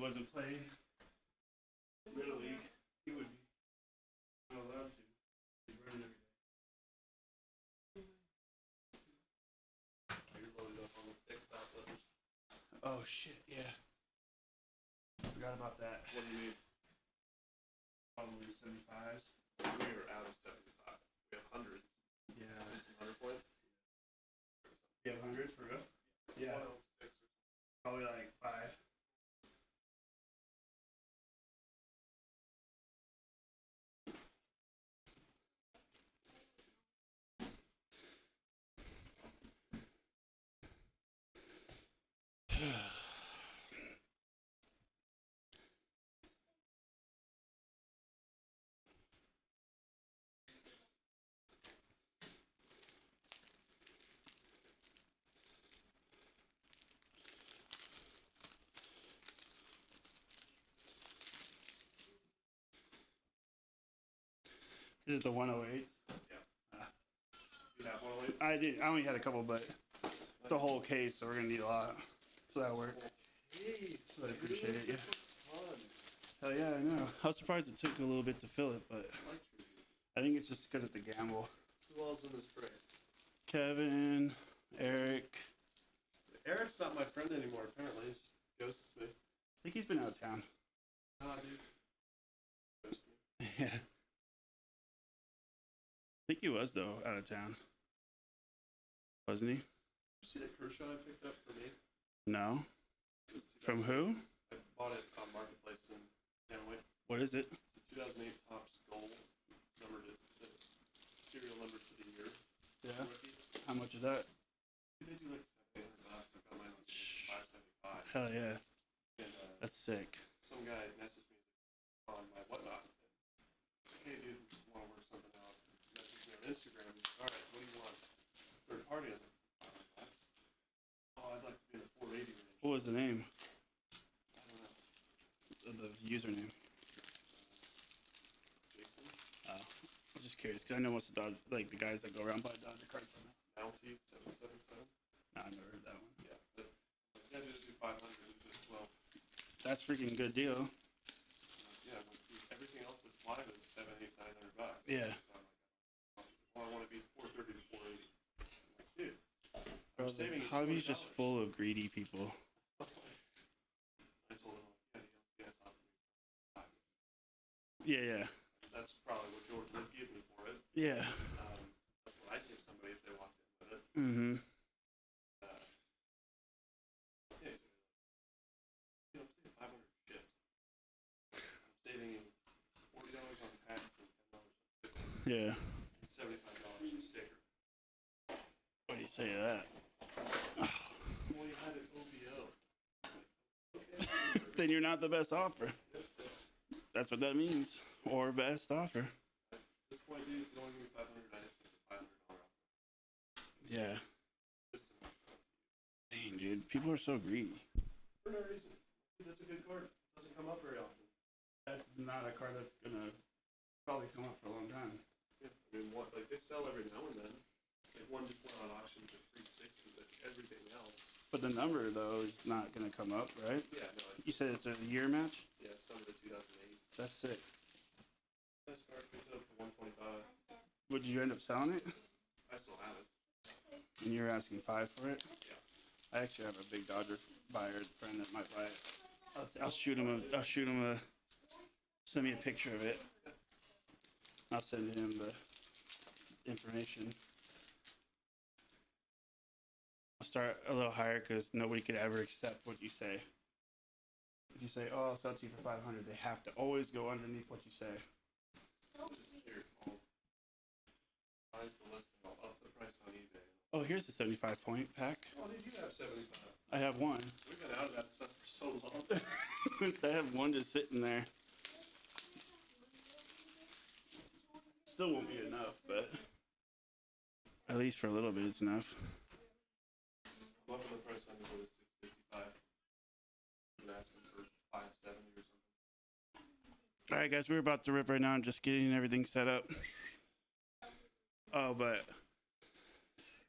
wasn't playing Little League, he would be not allowed to. He's running every day. You're loaded up on the thick top letters. Oh shit, yeah. Forgot about that. What do you need? Probably 75s. We are out of 75. We have hundreds. Yeah. Need some 100 points? You have 100 for real? Yeah. 106 or something. Probably like 5. Is it the 108? Yeah. You have 108? I did. I only had a couple, but it's a whole case, so we're gonna need a lot. So that'll work. Hey, I appreciate it. Yeah. This looks fun. Hell yeah, I know. I was surprised it took a little bit to fill it, but I like tribute. I think it's just because it's a gamble. Who else in this fray? Kevin, Eric. Eric's not my friend anymore, apparently. He just ghosts me. I think he's been out of town. Nah, dude. Ghosts me. Yeah. I think he was though out of town, wasn't he? Did you see that Kershaw I picked up for me? No. It's From 2000 who? I bought it on Marketplace in Hanoi. What is it? It's a 2008 Topps Gold. It's numbered to the serial number to the year. Yeah. Rookie. How much is that? They do like $700. I got mine on $575. Hell yeah. And That's sick. some guy messaged me on my whatnot. Like, hey, dude, want to work something out? Messaged me on Instagram. He's like, all right, what do you want? Third party. I was like, $500. Oh, I'd like to be in the 480 range. What was the name? I don't know. The username. Jason? Oh. I was just curious because I know most of the like the guys that go around buy Dodger cards. Mountie 777. No, I've never heard that one. Yeah, but yeah, just do 500. Just, well, That's freaking good deal. yeah, everything else that's live is $700, $800, $900. Yeah. So I'm like, well, I want to be 430 to 480. I'm like, dude, Bro, I'm saving the you hobby's just $20. full of greedy people. I told him, yeah, the LCS offered me $500. Yeah, yeah, That's probably what George would give me for it. yeah. That's what I'd give somebody if they walked in with it. Mm-hmm. Yeah, so, you know, I'm saving 500 shit. I'm saving $40 on tax and $10 on shipping. Yeah. $75 in sticker. What do you say to that? Well, you had an OBO. Okay. Then you're not the best offer. That's what that means. Or best offer. At this point, dude, if you only give me 500, I accept a $500 offer. Yeah. Just to mess it up to you. Dang, dude. People are so greedy. For no reason. Dude, that's a good card. Doesn't come up very often. That's not a card that's gonna probably come up for a long time. Yeah. I mean, what, like, they sell every now and then. Like, one just went on auction for $360, but everything else. But the number though is not gonna come up, right? Yeah, no, You said it's a year match? yeah, it's numbered to 2008. That's sick. This card picked it up for 125. Would you end up selling it? I still have it. And you're asking 5 for it? Yeah. I actually have a big Dodger buyer friend that might buy it. I'll shoot him a send me a picture of it. I'll send him the information. I'll start a little higher because nobody could ever accept what you say. If you say, "Oh, I'll sell it to you for 500," they have to always go underneath what you say. Just here, I'll price the listing. I'll up the price on eBay. Oh, here's the 75 point pack. Oh, dude, you have 75. I have one. We've been out of that stuff for so long. I have one just sitting there. Still won't be enough, but at least for a little bit, it's enough. I'm up on the price on eBay was $655. I'm asking for $570 or something. All right, guys, we're about to rip right now. I'm just getting everything set up. Oh, but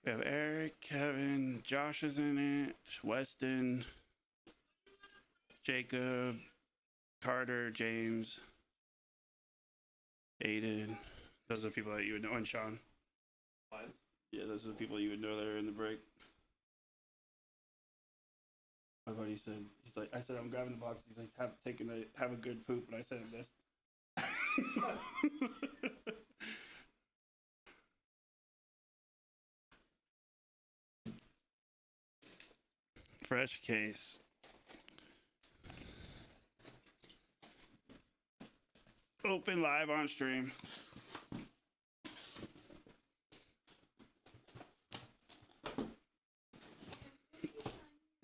we have Eric, Kevin, Josh is in it, Weston. Jacob, Carter, James, Aiden. Those are the people that you would know. And Sean. Lions? Yeah, those are the people you would know that are in the break. My buddy said, he's like, I said, I'm grabbing the box. He's like, have a good poop. And I said him this. Fresh case. Open live on stream.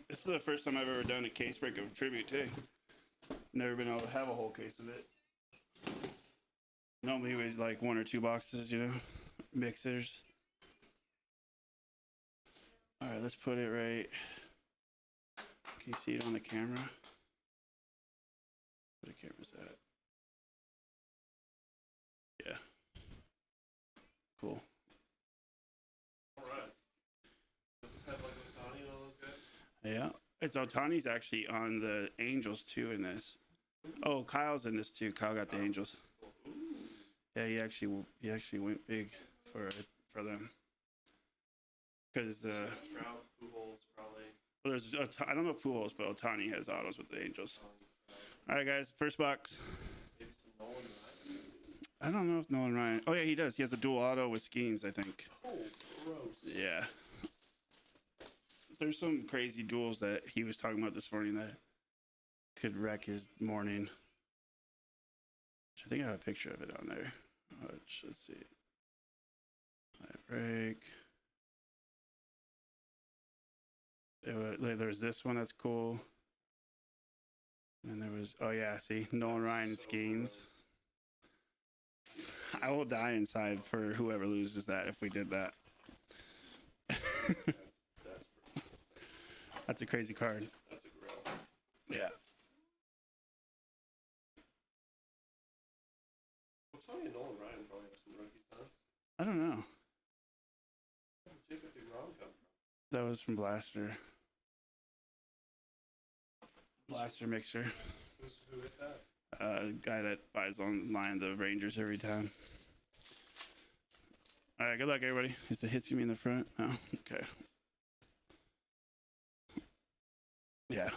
This is the first time I've ever done a case break of tribute too. Never been able to have a whole case of it. Normally it was like 1 or 2 boxes, you know, mixers. All right, let's put it right. Can you see it on the camera? Where the camera's at? Yeah. Cool. All right. Does this have like Otani and all those guys? Yeah. It's Otani's actually on the Angels too in this. Oh, Kyle's in this too. Kyle got the Angels. Yeah, he actually went big for them. Because Trout, Pujols, probably. well, I don't know Pujols, but Otani has autos with the Angels. All right, guys, first box. Maybe some Nolan Ryan. I don't know if Nolan Ryan. Oh yeah, he does. He has a dual auto with Skeens, I think. Oh, gross. Yeah. There's some crazy duels that he was talking about this morning that could wreck his morning. I think I have a picture of it on there. Let's see. Live break. There's this one that's cool. And there was, oh yeah, see, Nolan Ryan So Skeens. gross. I will die inside for whoever loses that if we did that. That's a crazy card. That's a grill. Yeah. Otani and Nolan Ryan probably have some rookies, huh? I don't know. Where did Jacob DeGrom come from? That was from Blaster. Blaster Mixer. Who hit that? Guy that buys online the Rangers every time. All right, good luck, everybody. Is the hits gonna be in the front? Oh, okay. Yeah.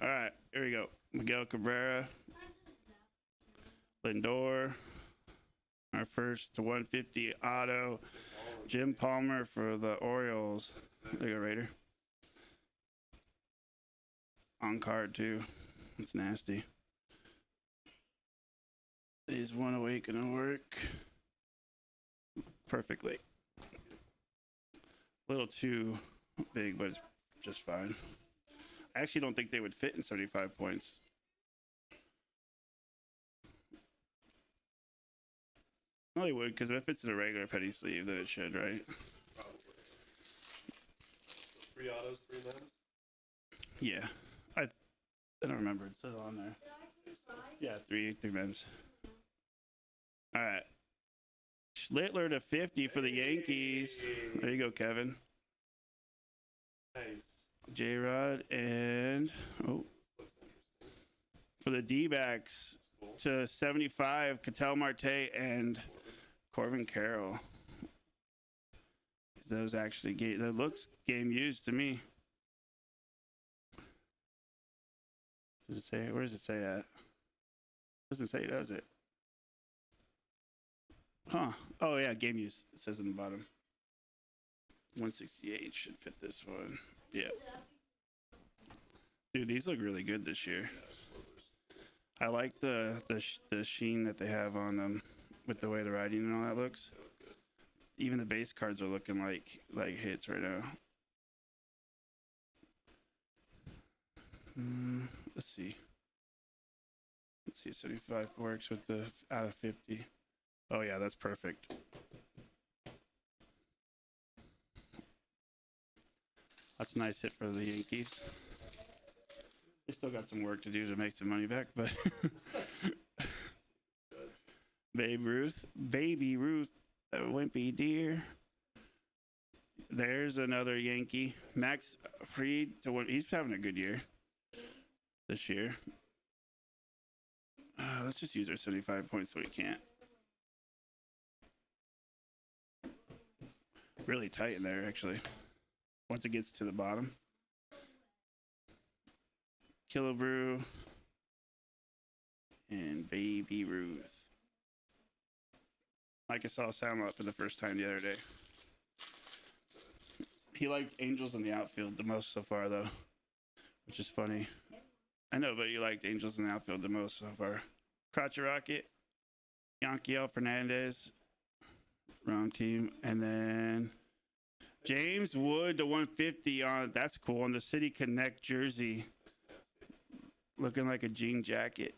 All right, here we go. Miguel Cabrera, Lindor. Our first to 150 auto. Jim Palmer for the Orioles. There you go, Raider. On card too. It's nasty. Is 108 gonna work perfectly? A little too big, but it's just fine. I actually don't think they would fit in 75 points. No, they would, because if it fits in a regular penny sleeve, then it should, right? Probably. 3 autos, 3 limbs? Yeah. I don't remember. It says on there. Yeah, three mems. All right. Schlittler to 50 for the Yankees. There you go, Kevin. Nice. J-Rod and Looks interesting. for the D-backs That's cool. to 75, Ketel Marte and Corbin Carroll. Those actually that looks game used to me. Does it say? Where does it say at? Doesn't say, does it? Huh? Oh yeah, game use. It says in the bottom. 168 should fit this one. Yeah. Dude, these look really good this year. I like the sheen that they have on them with the way the writing and all that looks. Even the base cards are looking like hits right now. Let's see. Let's see if 75 works with the out of 50. Oh yeah, that's perfect. That's a nice hit for the Yankees. They still got some work to do to make some money back, but Baby Ruth, Wimpy Deer. There's another Yankee. Max Fried to one. He's having a good year. this year. Let's just use our 75 points so we can't. Really tight in there, actually. Once it gets to the bottom. Killebrew. And Baby Ruth. Like I saw Sandlot for the first time the other day. He liked Angels in the outfield the most so far, though, which is funny. I know, but you liked Angels in the outfield the most so far. Crotcher Rocket, Yankiel Fernandez, wrong team, and then James Wood to 150 on. That's cool on the City Connect jersey, looking like a jean jacket.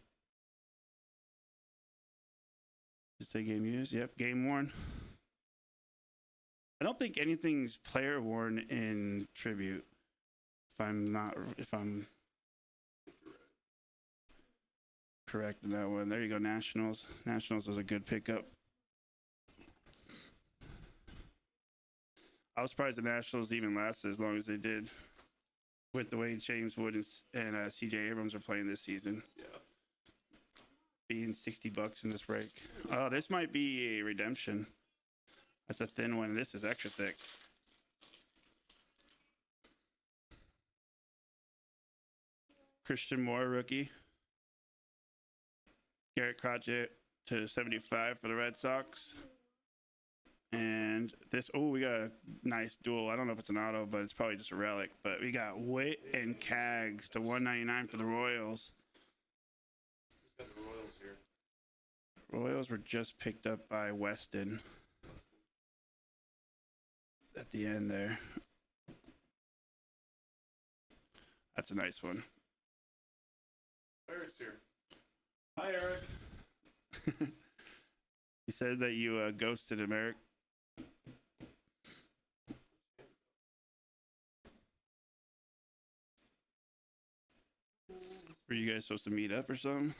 Did it say game used? Yep, game worn. I don't think anything's player worn in Tribute. If I'm correct in that one. There you go, Nationals. Nationals was a good pickup. I was surprised the Nationals even lasted as long as they did with the way James Wood and CJ Abrams are playing this season. Yeah. Being $60 in this break. Oh, this might be a redemption. That's a thin one. This is extra thick. Christian Moore, rookie. Garrett Crotchet to 75 for the Red Sox. And this, oh, we got a nice duel. I don't know if it's an auto, but it's probably just a relic. But we got Witt and Cags to 199 for the Royals. Who's got the Royals here? Royals were just picked up by Weston at the end there. That's a nice one. Eric's here. Hi, Eric. He said that you ghosted him, Eric. Were you guys supposed to meet up or something?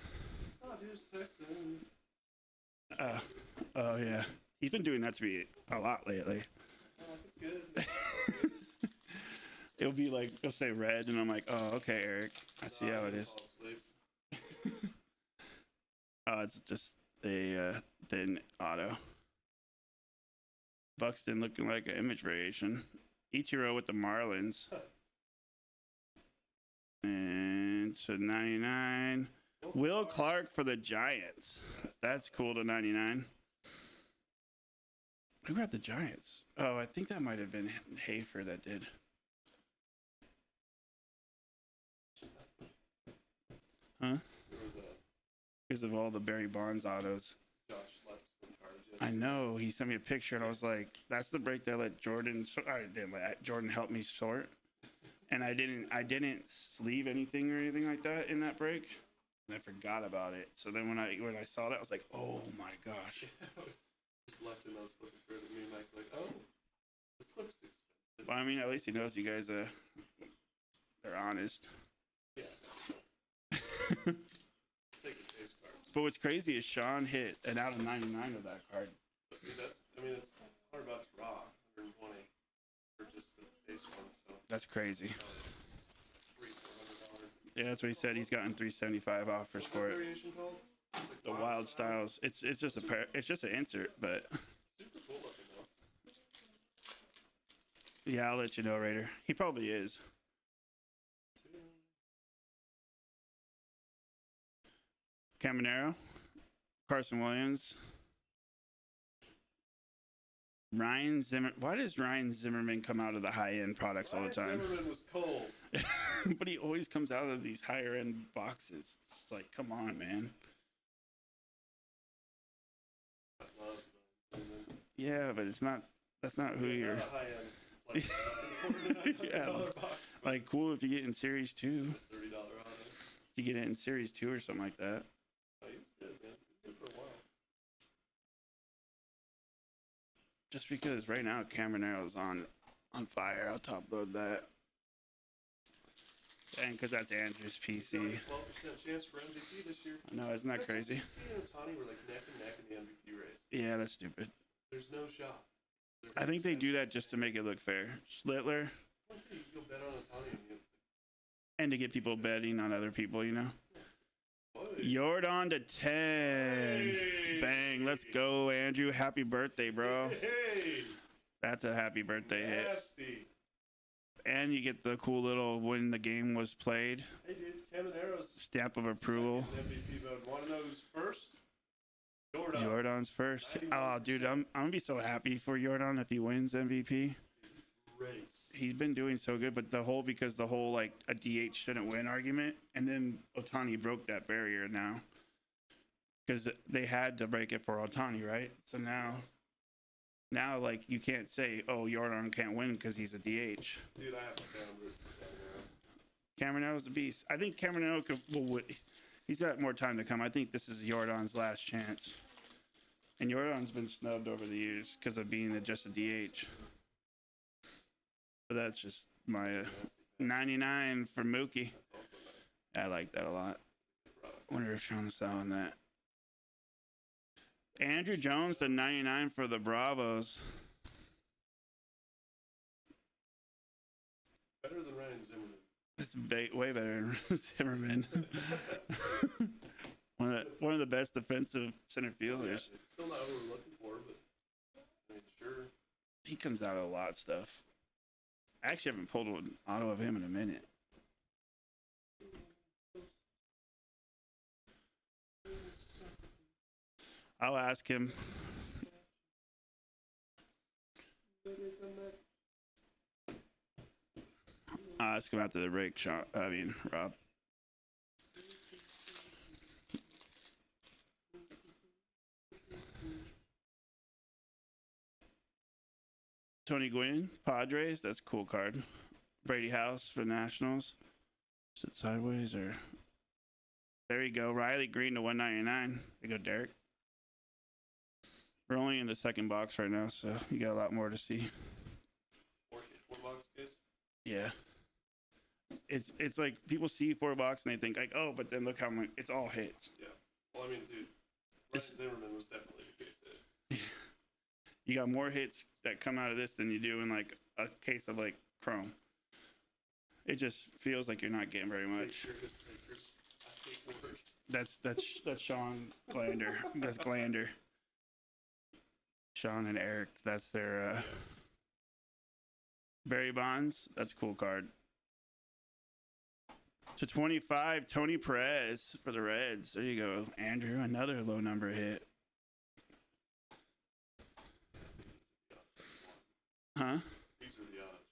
Oh, dude, just texting. Oh, yeah. He's been doing that to me a lot lately. Oh, that's good. It'll be like, it'll say red, and I'm like, oh, okay, Eric. I see how it is. Fall asleep. Oh, it's just a thin auto. Buxton looking like an image variation. Ichiro with the Marlins. And to 99. Will Clark for the Giants. That's cool to 99. Who got the Giants? Oh, I think that might have been Hafer that did. Huh? There was a Because of all the Barry Bonds autos. Josh left some cards I know. He sent me a picture, and I was like, "That's the break that let Jordan." I didn't let Jordan help me sort, and I didn't sleeve anything or anything like that in that break, and I forgot about it. So then when I saw that, I was like, "Oh my gosh!" just left and I was flipping through it and me and Mike like, oh, this looks expensive. Well, I mean, at least he knows you guys. They're honest. Yeah. Take a face card. But what's crazy is Sean hit an out of 99 of that card. But dude, it's $100 raw, 120 for just the base one. So That's crazy. $300-$400. Yeah, that's what he said. He's gotten 375 offers What's for that it. variation called? It's like The Wild Styles. It's just it's just an insert, but Super cool looking though. yeah, I'll let you know, Raider. He probably is. Caminero, Carson Williams, Ryan Zimmer. Why does Ryan Zimmerman come out of the high-end products all the time? Zimmerman was cold. But he always comes out of these higher-end boxes. It's like, come on, man. I love Zimmerman. Yeah, but it's not. That's not who you're. Not a high-end, like, Yeah, $100 box. like cool if you get in Series 2. $30 on it. You get it in Series 2 or something like that. Oh, he was good, man. He was good for a while. Just because right now Camaro's on fire, I'll top load that. And because that's Andrew's He's got PC. like a 12% chance for MVP this year. No, isn't that crazy? He and Ohtani were like neck and neck in the MVP race. Yeah, that's stupid. There's no shot. I think they do that just to make it look fair. Schlittler, One thing you go bet on Ohtani and it's and to get people betting on other people, you know. What? Jordan to 10. Hey. Bang. Let's go, Andrew. Happy birthday, bro. Hey. That's a happy birthday hit. Nasty. And you get the cool little when the game was played Hey, dude. Camaro's stamp of approval. second MVP vote. Want to know who's first? Jordan. Jordan's first. Oh, dude, I'm gonna be so happy for Jordan if he wins MVP. Great. He's been doing so good, but the whole like a DH shouldn't win argument, and then Otani broke that barrier now because they had to break it for Otani, right? So now like you can't say, oh, Jordan can't win because he's a DH. Dude, I have to say I'm rooting for Cameron. Cameron's a beast. I think Cameron he's got more time to come. I think this is Jordan's last chance. And Jordan's been snubbed over the years because of being just a DH. But that's just my 99 for Mookie. I like that a lot. Wonder if Sean's selling that. Andrew Jones to 99 for the Bravos. Better than Ryan Zimmerman. It's way better than Zimmerman. one of the best defensive center fielders. Yeah, it's still not what we're looking for, but I mean, sure. He comes out of a lot of stuff. I actually haven't pulled an auto of him in a minute. I'll ask him. I'll ask him after the break, Sean. I mean, Rob. Tony Gwynn, Padres. That's a cool card. Brady House for Nationals. Sit sideways or. There you go. Riley Green to 199. There you go, Derek. We're only in the second box right now, so you got a lot more to see. Four box case? Yeah. It's like people see 4 box and they think like, oh, but then look how much it's all hits. Yeah. Well, I mean, dude, Ryan Zimmerman was definitely the case that. You got more hits that come out of this than you do in like a case of like Chrome. It just feels like you're not getting very much. That's Sean Glander. That's Glander. Sean and Eric. That's their Barry Bonds. That's a cool card. To 25, Tony Perez for the Reds. There you go, Andrew. Another low number hit. Huh? These are the odds.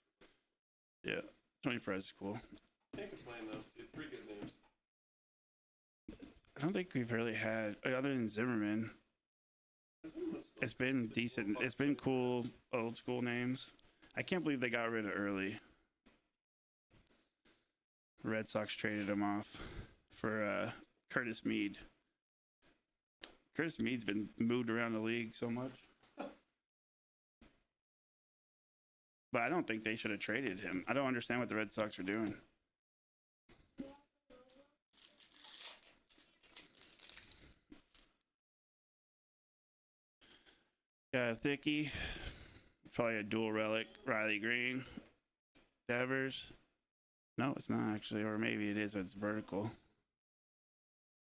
Yeah, Tony Perez is cool. Can't complain though. Dude, 3 good names. I don't think we've really had, other than Zimmerman, it's been decent. It's been cool, old school names. I can't believe they got rid of early. Red Sox traded him off for Curtis Mead. Curtis Mead's been moved around the league so much. But I don't think they should have traded him. I don't understand what the Red Sox are doing. Got a Thickie. Probably a dual relic. Riley Green. Devers. No, it's not actually. Or maybe it is. It's vertical.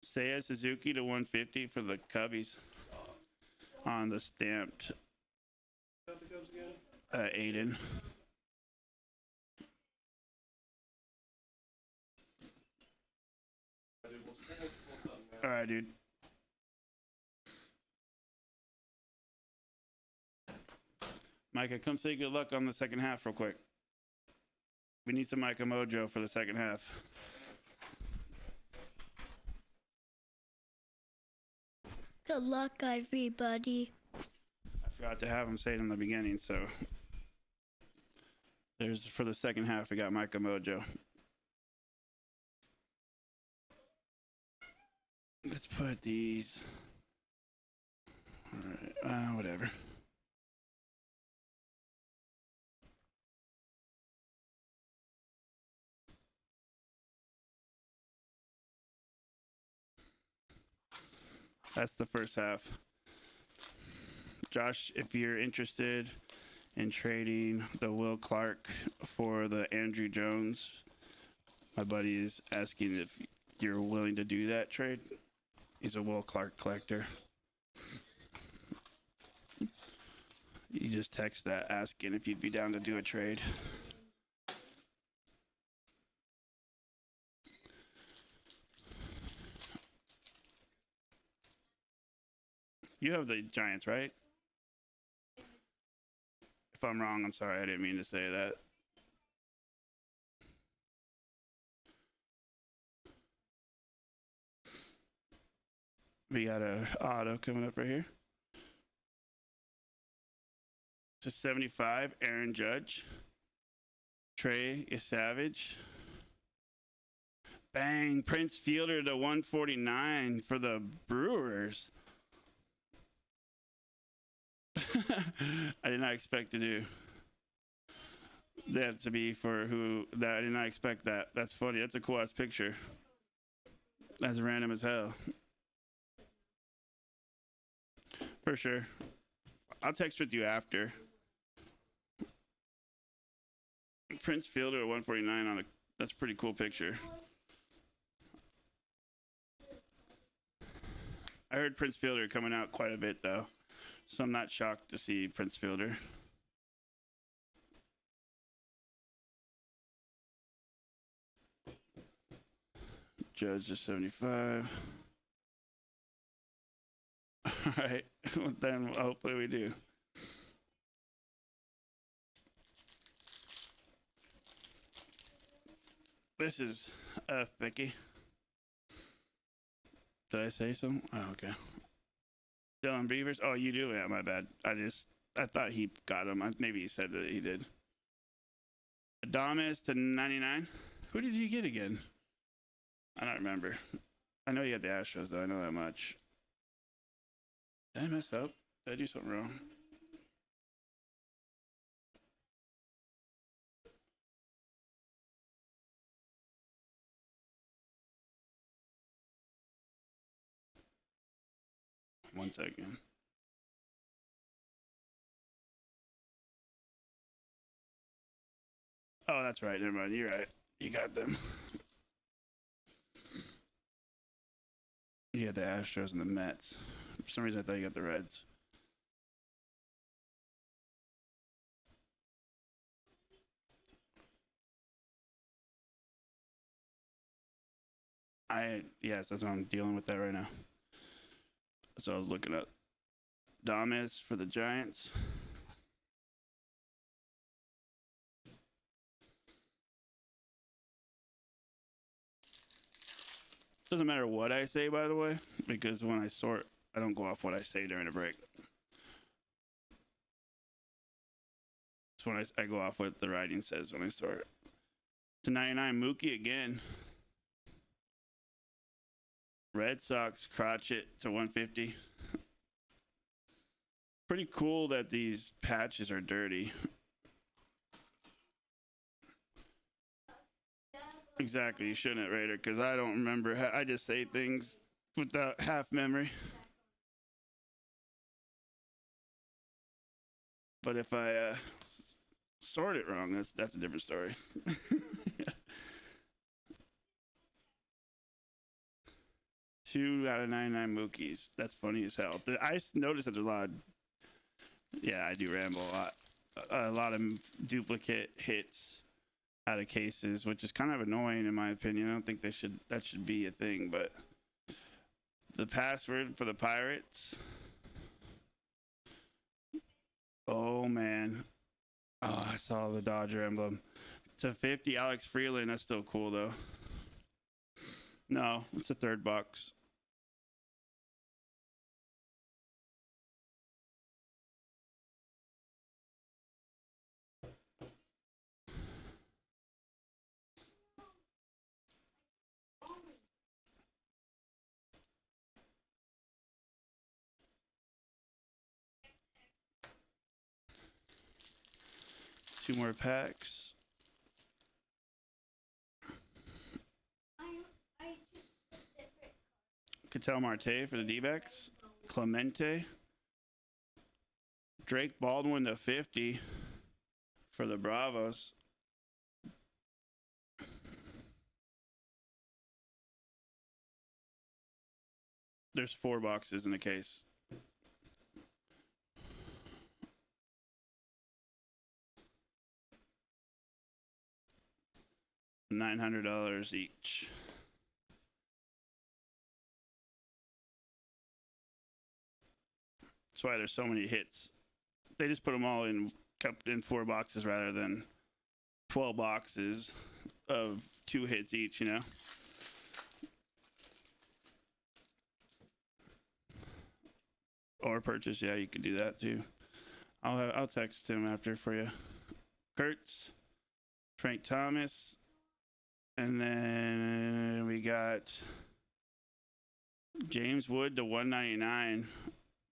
Seiya Suzuki to 150 for the Cubbies. On the stamped Got the Cubs again? Aiden. All right, dude. Micah, come say good luck on the second half real quick. We need some Micah Mojo for the second half. Good luck, everybody. I forgot to have him say it in the beginning, so there's for the second half. We got Micah Mojo. Let's put these. All right, whatever. That's the first half. Josh, if you're interested in trading the Will Clark for the Andrew Jones, My buddy is asking if you're willing to do that trade. He's a Will Clark collector. You just text that asking if you'd be down to do a trade. You have the Giants, right? If I'm wrong, I'm sorry. I didn't mean to say that. We got a auto coming up right here. To 75, Aaron Judge. Trey is Savage. Bang, Prince Fielder to 149 for the Brewers. I did not expect to do that to be for who that. I did not expect that. That's funny. That's a cool ass picture. That's random as hell. For sure. I'll text with you after. Prince Fielder at 149 on a, that's a pretty cool picture. I heard Prince Fielder coming out quite a bit though, so I'm not shocked to see Prince Fielder. Judge to 75. All right, well, then hopefully we do. This is a thickie. Did I say so? Oh, okay. Dylan Beavers. Oh, you do? Yeah, my bad. I thought he got him. Maybe he said that he did. Adamas to 99. Who did you get again? I don't remember. I know you got the Astros, though. I know that much. Did I mess up? Did I do something wrong? One second. Oh, that's right. Never mind. You're right. You got them. You had the Astros and the Mets. For some reason, I thought you got the Reds. Yes, that's what I'm dealing with that right now. That's what I was looking up. Damas for the Giants. Doesn't matter what I say, by the way, because when I sort, I don't go off what I say during a break. It's when I go off what the writing says when I sort. To 99, Mookie again. Red Sox, Crotchet to 150. Pretty cool that these patches are dirty. Exactly, you shouldn't, Raider, because I don't remember. I just say things without half memory. But if I sort it wrong, that's a different story. 2 out of 99 Mookies. That's funny as hell. I noticed that there's a lot of, yeah, I do ramble a lot. A lot of duplicate hits out of cases, which is kind of annoying in my opinion. I don't think that should be a thing, but the password for the Pirates. Oh man. Oh, I saw the Dodger emblem. To 50, Alex Freeland. That's still cool though. No, it's a third box. Two more packs. Ketel Marte for the D-backs. Clemente. Drake Baldwin to 50 for the Bravos. There's 4 boxes in the case. $900 each. That's why there's so many hits. They just put them all in 4 boxes rather than 12 boxes of 2 hits each, you know. Or purchase, yeah, you could do that too. I'll text him after for you. Kurtz, Frank Thomas, and then we got James Wood to 199.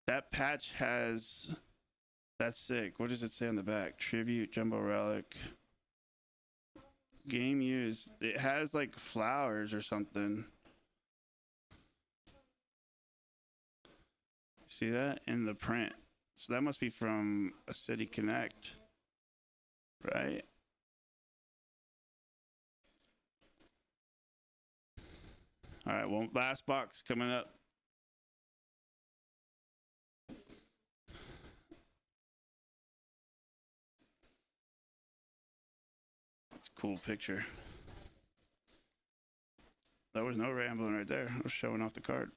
That patch has, that's sick. What does it say on the back? Tribute, Jumbo Relic, game used. It has like flowers or something. See that in the print? So that must be from a City Connect, right? All right, well, last box coming up. That's a cool picture. There was no rambling right there. I was showing off the card.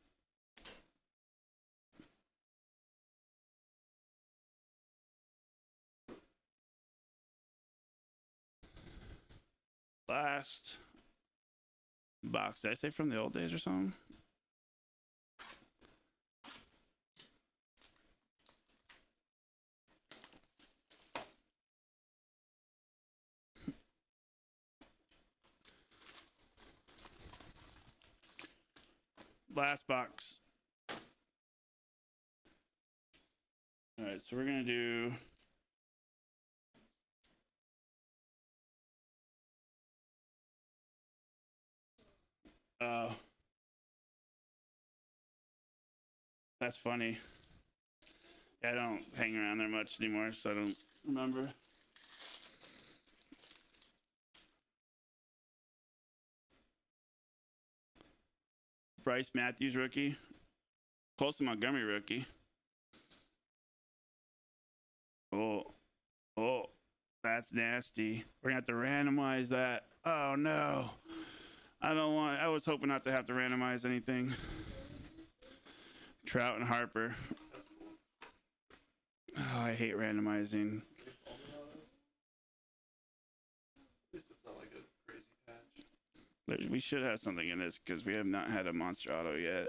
Last box. Did I say from the old days or something? Last box. All right, so we're gonna do that's funny. Yeah, I don't hang around there much anymore, so I don't remember. Bryce Matthews rookie. Colson Montgomery rookie. Oh, that's nasty. We're gonna have to randomize that. Oh no. I was hoping not to have to randomize anything. Trout and Harper. Oh, I hate randomizing. At least it's not like a crazy patch. We should have something in this because we have not had a monster auto yet.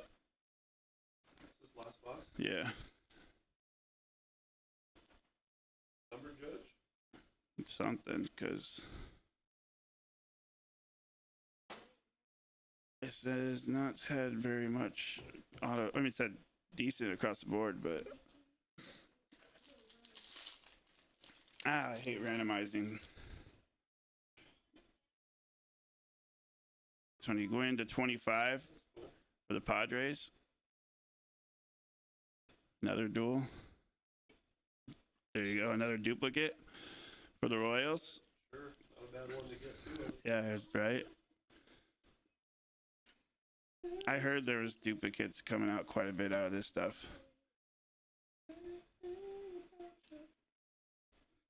Is this last box? Yeah. Number judge? Something, because it says not had very much auto. I mean, it said decent across the board, but I hate randomizing. So when you go into 25 for the Padres, another duel. There you go, another duplicate for the Royals. Sure, not a bad one to get to. Yeah, that's right. I heard there was duplicates coming out quite a bit out of this stuff.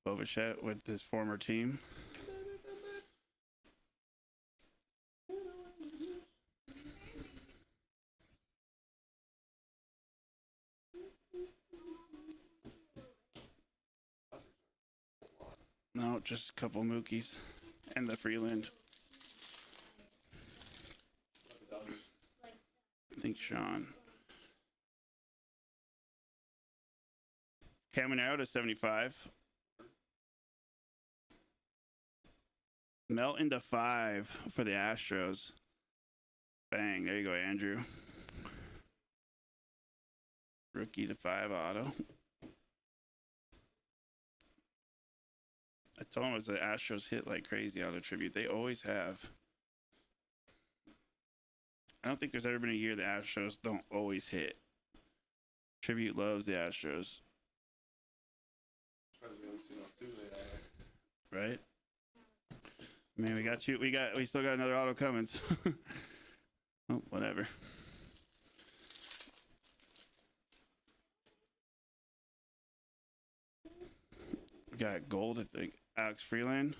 Bobichet with his former team. No, just a couple Mookies and the Freeland. I think Sean. Caminero to 75. Melton to 5 for the Astros. Bang, there you go, Andrew. Rookie to 5 auto. I told him it was the Astros hit like crazy out of tribute. They always have. I don't think there's ever been a year the Astros don't always hit. Tribute loves the Astros. Right? Man, we got you. We still got another auto coming. Oh, whatever. We got gold, I think. Alex Freeland.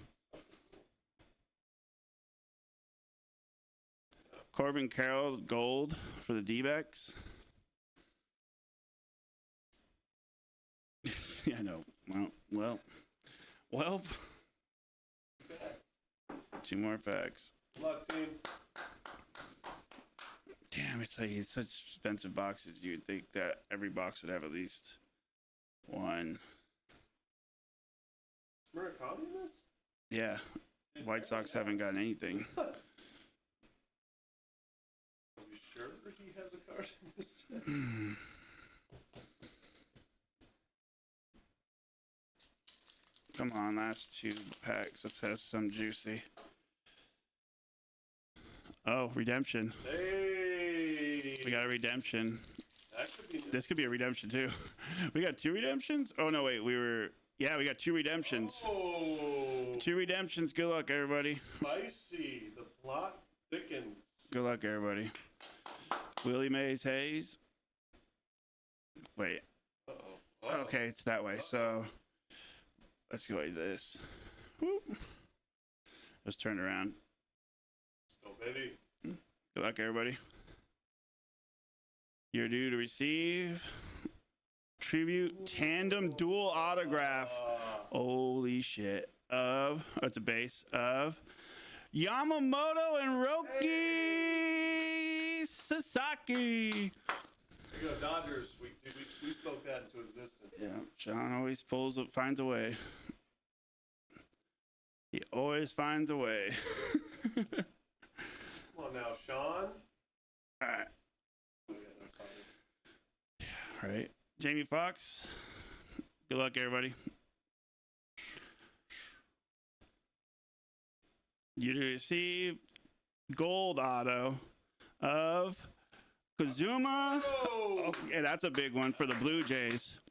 Corbin Carroll, gold for the D-backs. Yeah, I know. Well. 2 more packs. Good luck, team. Damn, it's like it's such expensive boxes. You would think that every box would have at least one. Murakami in this? Yeah. White Sox haven't gotten anything. Are we sure he has a card in this set? Come on, last 2 packs. Let's have some juicy. Oh, redemption. Hey! We got a redemption. That could be This could be a redemption too. We got 2 redemptions? Oh no, wait, yeah, we got 2 redemptions. Oh! 2 redemptions. Good luck, everybody. Spicy. The plot thickens. Good luck, everybody. Willie Mays Hayes. Wait. Uh-oh. Okay, it's that way. So let's go like this. Whoop. Let's turn around. Let's go, baby. Good luck, everybody. You're due to receive tribute tandem dual autograph. Holy shit. It's a base of Yamamoto and Roki Sasaki. There you go, Dodgers. We spoke that into existence. Yeah, Sean always finds a way. He always finds a way. Come on now, Sean. All right. Oh, yeah, that's fine. All right. Jamie Foxx. Good luck, everybody. You received gold auto of Kazuma. Oh! Okay, that's a big one for the Blue Jays.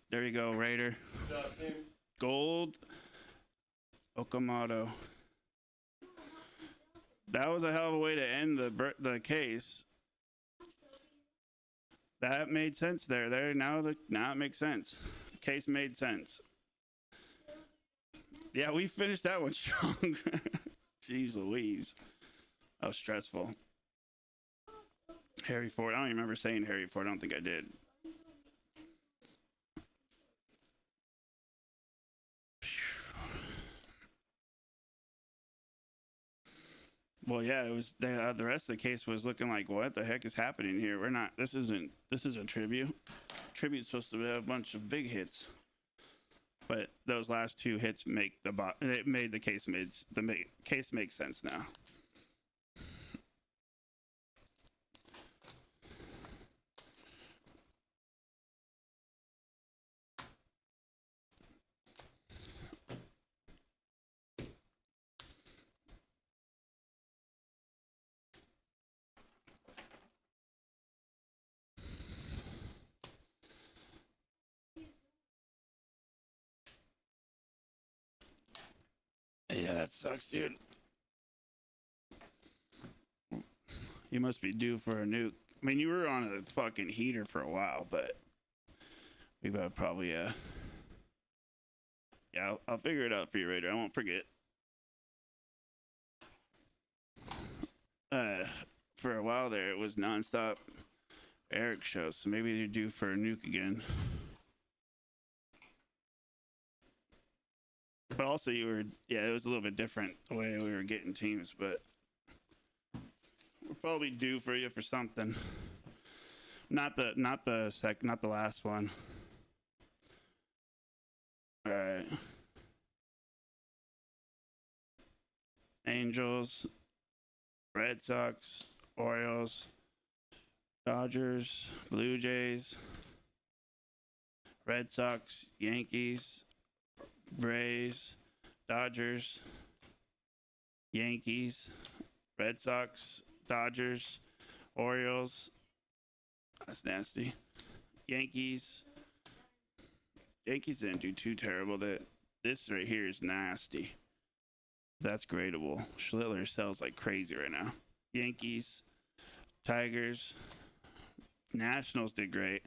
There you go, Raider. Good job, team. Gold Okamoto. That was a hell of a way to end the case. That made sense there. Now it makes sense. The case made sense. Yeah, we finished that one strong. Jeez Louise. That was stressful. Harry Ford. I don't even remember saying Harry Ford. I don't think I did. Well, yeah, it was the rest of the case was looking like, what the heck is happening here? We're not. This isn't a tribute. Tribute's supposed to have a bunch of big hits, but those last 2 hits it made the case case makes sense now. Yeah, that sucks, dude. You must be due for a nuke. I mean, you were on a fucking heater for a while, but we would probably, yeah, I'll figure it out for you, Raider. I won't forget. For a while there, it was nonstop Eric shows, so maybe you're due for a nuke again. But also it was a little bit different the way we were getting teams, but we're probably due for you for something. Not the last one. All right. Angels, Red Sox, Orioles, Dodgers, Blue Jays, Red Sox, Yankees, Rays, Dodgers, Yankees, Red Sox, Dodgers, Orioles. That's nasty. Yankees didn't do too terrible. This right here is nasty. That's gradable. Schlittler sells like crazy right now. Yankees, Tigers, Nationals did great.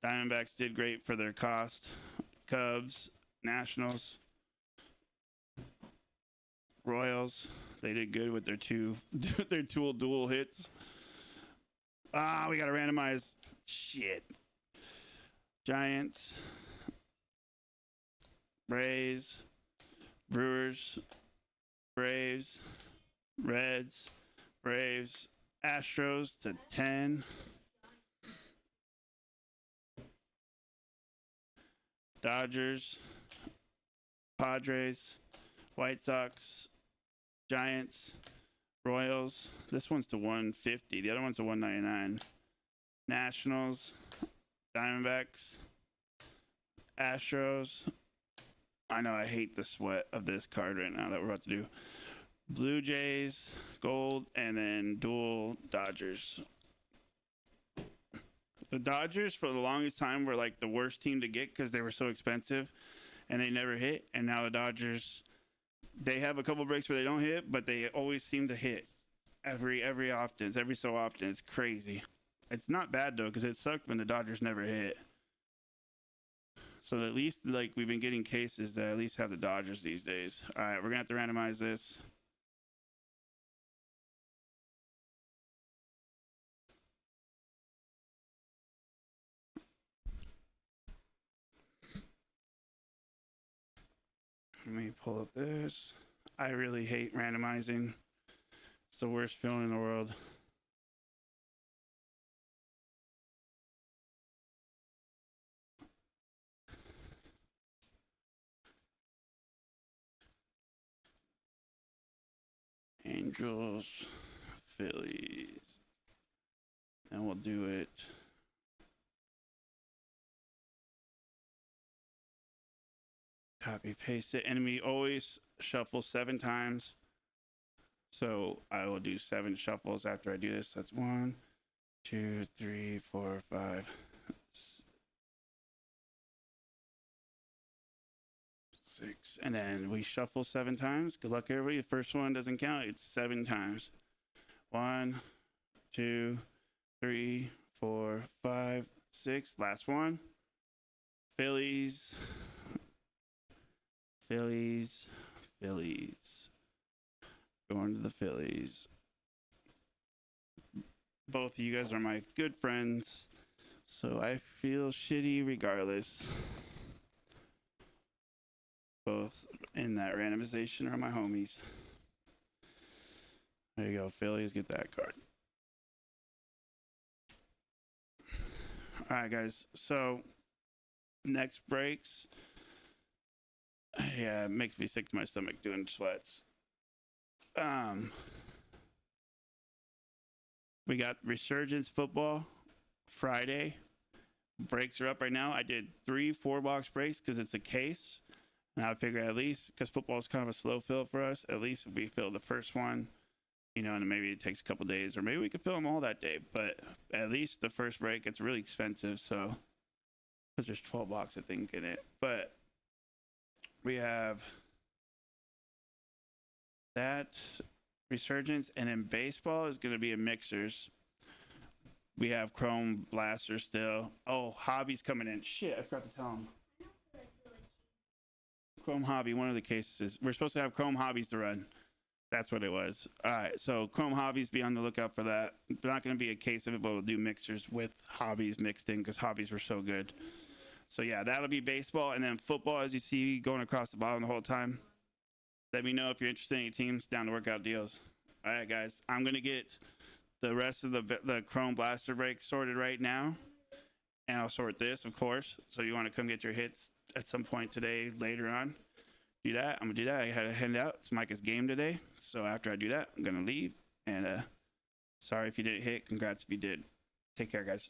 Diamondbacks did great for their cost. Cubs, Nationals, Royals. They did good with their two dual hits. We gotta randomize. Shit. Giants, Rays, Brewers, Braves, Reds, Braves, Astros to 10. Dodgers, Padres, White Sox, Giants, Royals. This one's to 150. The other one's to 199. Nationals, Diamondbacks, Astros. I know I hate the sweat of this card right now that we're about to do. Blue Jays, gold, and then dual Dodgers. The Dodgers for the longest time were like the worst team to get because they were so expensive and they never hit. And now the Dodgers, they have a couple breaks where they don't hit, but they always seem to hit every so often. It's crazy. It's not bad though because it sucked when the Dodgers never hit. So at least like we've been getting cases that at least have the Dodgers these days. All right, we're gonna have to randomize this. Let me pull up this. I really hate randomizing. It's the worst feeling in the world. Angels, Phillies. And we'll do it. Copy, paste it. And we always shuffle 7 times. So I will do 7 shuffles after I do this. That's 1, 2, 3, 4, 5, 6. And then we shuffle 7 times. Good luck, everybody. The first one doesn't count. It's 7 times. 1, 2, 3, 4, 5, 6. Last one. Phillies. Phillies. Phillies. Going to the Phillies. Both of you guys are my good friends, so I feel shitty regardless. Both in that randomization are my homies. There you go, Phillies, get that card. All right, guys, so next breaks. Yeah, it makes me sick to my stomach doing sweats. We got Resurgence football Friday. Breaks are up right now. I did 3 4-box breaks because it's a case. And I figure at least, because football is kind of a slow fill for us, at least if we fill the first one, you know, and maybe it takes a couple days, or maybe we could fill them all that day. But at least the first break, it's really expensive. So, because there's 12 blocks, I think, in it. But we have that Resurgence, and then baseball is going to be a mixers. We have Chrome Blaster still. Oh, Hobby's coming in. Shit, I forgot to tell him. Chrome Hobby, one of the cases. We're supposed to have Chrome Hobbies to run. That's what it was. All right, so Chrome Hobbies, be on the lookout for that. They're not going to be a case of it, but we'll do mixers with Hobbies mixed in because Hobbies were so good. So, yeah, that'll be baseball. And then football, as you see, going across the bottom the whole time. Let me know if you're interested in any teams down to work out deals. All right, guys. I'm going to get the rest of the Chrome Blaster break sorted right now. And I'll sort this, of course. So you want to come get your hits at some point today, later on. Do that. I'm going to do that. I had to hand out. It's Micah's game today. So after I do that, I'm going to leave. And sorry if you didn't hit. Congrats if you did. Take care, guys.